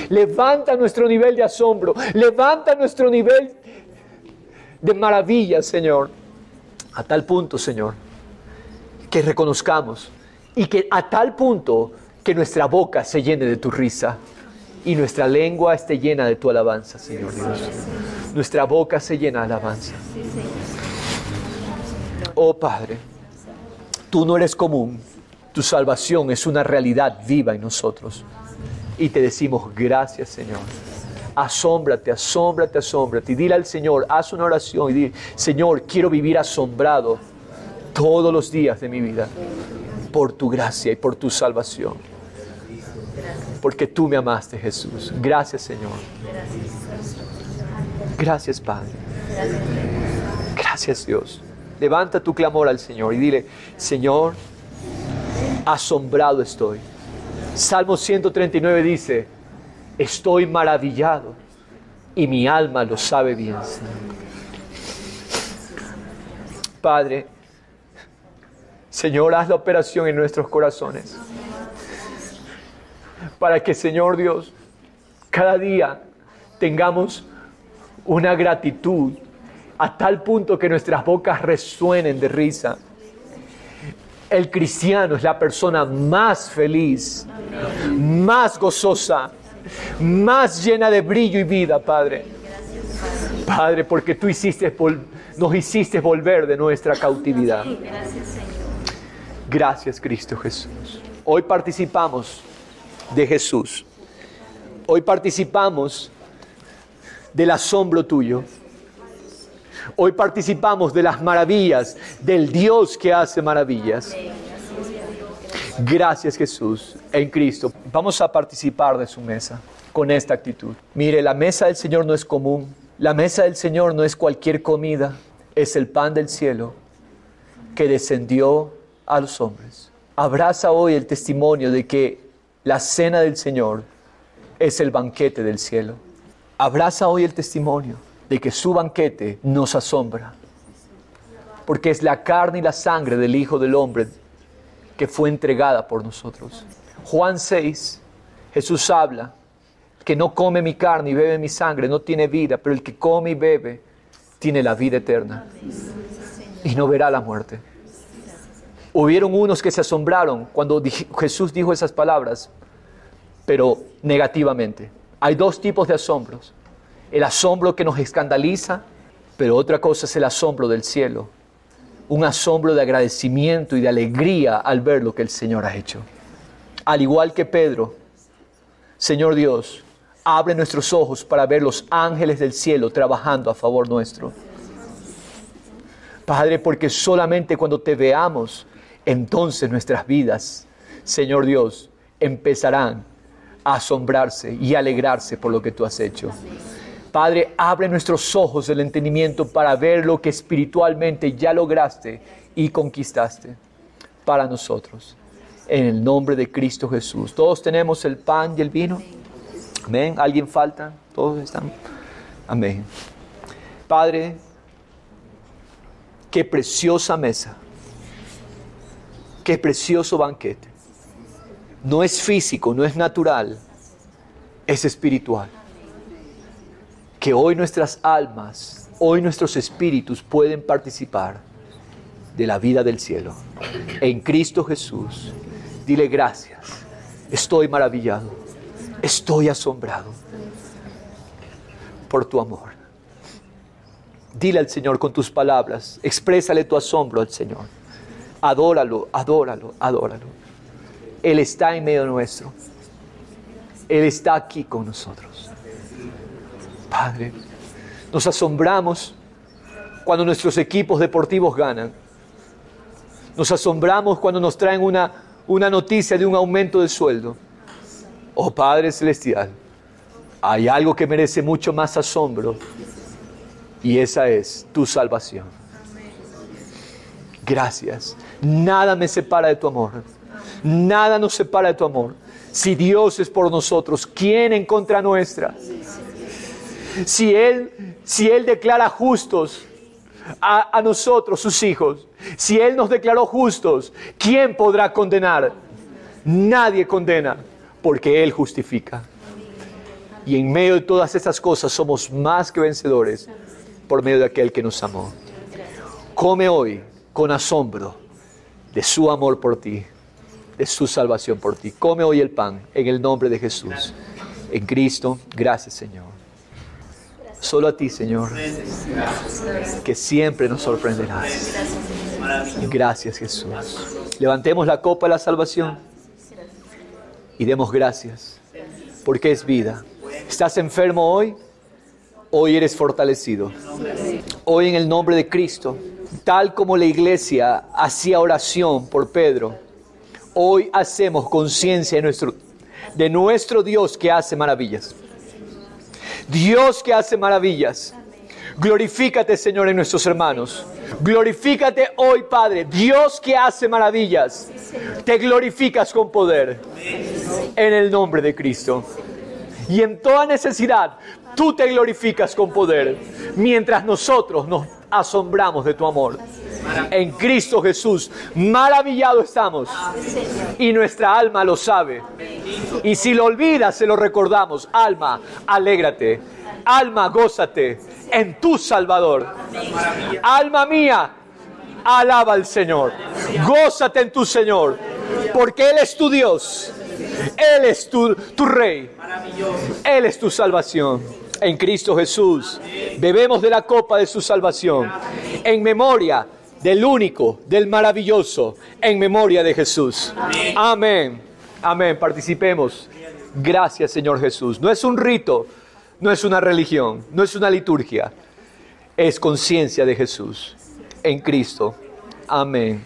Levanta nuestro nivel de asombro. Levanta nuestro nivel de maravilla, Señor. A tal punto, Señor, que reconozcamos. Y que a tal punto que nuestra boca se llene de tu risa. Y nuestra lengua esté llena de tu alabanza, Señor Dios. Nuestra boca se llena de alabanza. Oh Padre, tú no eres común. Tu salvación es una realidad viva en nosotros. Y te decimos gracias, Señor. Asómbrate, asómbrate, asómbrate. Y dile al Señor, haz una oración y dile, Señor, quiero vivir asombrado todos los días de mi vida por tu gracia y por tu salvación. Porque tú me amaste, Jesús. Gracias, Señor. Gracias, Padre. Gracias, Dios. Levanta tu clamor al Señor y dile, Señor, asombrado estoy. Salmo 139 dice, estoy maravillado y mi alma lo sabe bien. Padre, Señor, haz la operación en nuestros corazones. Para que, Señor Dios, cada día tengamos una gratitud a tal punto que nuestras bocas resuenen de risa. El cristiano es la persona más feliz, más gozosa, más llena de brillo y vida, Padre. Padre, porque tú nos hiciste volver de nuestra cautividad. Gracias, Cristo Jesús. Hoy participamos de Jesús. Hoy participamos del asombro tuyo. Hoy participamos de las maravillas del Dios que hace maravillas. Gracias, Jesús, en Cristo. Vamos a participar de su mesa con esta actitud. Mire, la mesa del Señor no es común. La mesa del Señor no es cualquier comida. Es el pan del cielo que descendió a los hombres. Abraza hoy el testimonio de que la cena del Señor es el banquete del cielo. Abraza hoy el testimonio de que su banquete nos asombra, porque es la carne y la sangre del Hijo del Hombre que fue entregada por nosotros. Juan 6, Jesús habla, que no come mi carne y bebe mi sangre no tiene vida, pero el que come y bebe tiene la vida eterna y no verá la muerte. Hubieron unos que se asombraron cuando Jesús dijo esas palabras, pero negativamente. Hay dos tipos de asombros. El asombro que nos escandaliza, pero otra cosa es el asombro del cielo. Un asombro de agradecimiento y de alegría al ver lo que el Señor ha hecho. Al igual que Pedro, Señor Dios, abre nuestros ojos para ver los ángeles del cielo trabajando a favor nuestro. Padre, porque solamente cuando te veamos, entonces nuestras vidas, Señor Dios, empezarán a asombrarse y alegrarse por lo que tú has hecho. Padre, abre nuestros ojos del entendimiento para ver lo que espiritualmente ya lograste y conquistaste para nosotros. En el nombre de Cristo Jesús. ¿Todos tenemos el pan y el vino? Amén. ¿Alguien falta? ¿Todos están? Amén. Padre, qué preciosa mesa. Qué precioso banquete. No es físico, no es natural, es espiritual. Que hoy nuestras almas, hoy nuestros espíritus pueden participar de la vida del cielo. En Cristo Jesús, dile gracias. Estoy maravillado, estoy asombrado por tu amor. Dile al Señor con tus palabras, exprésale tu asombro al Señor. Adóralo, adóralo, adóralo. Él está en medio nuestro. Él está aquí con nosotros. Padre, nos asombramos cuando nuestros equipos deportivos ganan. Nos asombramos cuando nos traen una noticia de un aumento de sueldo. Oh Padre Celestial, hay algo que merece mucho más asombro y esa es tu salvación. Gracias. Nada me separa de tu amor. Nada nos separa de tu amor. Si Dios es por nosotros, ¿quién en contra nuestra? Si Él declara justos a nosotros, sus hijos, si Él nos declaró justos, ¿quién podrá condenar? Nadie condena, porque Él justifica. Y en medio de todas estas cosas somos más que vencedores por medio de aquel que nos amó. Come hoy con asombro de su amor por ti, de su salvación por ti. Come hoy el pan en el nombre de Jesús. En Cristo, gracias Señor. Solo a ti, Señor, que siempre nos sorprenderás. Gracias, Jesús. Levantemos la copa de la salvación y demos gracias, porque es vida, ¿Estás enfermo hoy? Hoy eres fortalecido. Hoy en el nombre de Cristo, tal como la iglesia hacía oración por Pedro, hoy hacemos conciencia de nuestro Dios que hace maravillas. Dios que hace maravillas. Glorifícate, Señor, en nuestros hermanos. Glorifícate hoy, Padre. Dios que hace maravillas. Te glorificas con poder. En el nombre de Cristo. Y en toda necesidad, tú te glorificas con poder. Mientras nosotros nos asombramos de tu amor. En Cristo Jesús, maravillado estamos. Y nuestra alma lo sabe. Y si lo olvidas, se lo recordamos. Alma, alégrate. Alma, gózate en tu Salvador. Alma mía, alaba al Señor. Gózate en tu Señor. Porque Él es tu Dios. Él es tu Rey. Él es tu salvación. En Cristo Jesús, bebemos de la copa de su salvación. En memoria del único, del maravilloso, en memoria de Jesús. Amén. Amén. Participemos. Gracias, Señor Jesús. No es un rito, no es una religión, no es una liturgia. Es conciencia de Jesús en Cristo. Amén.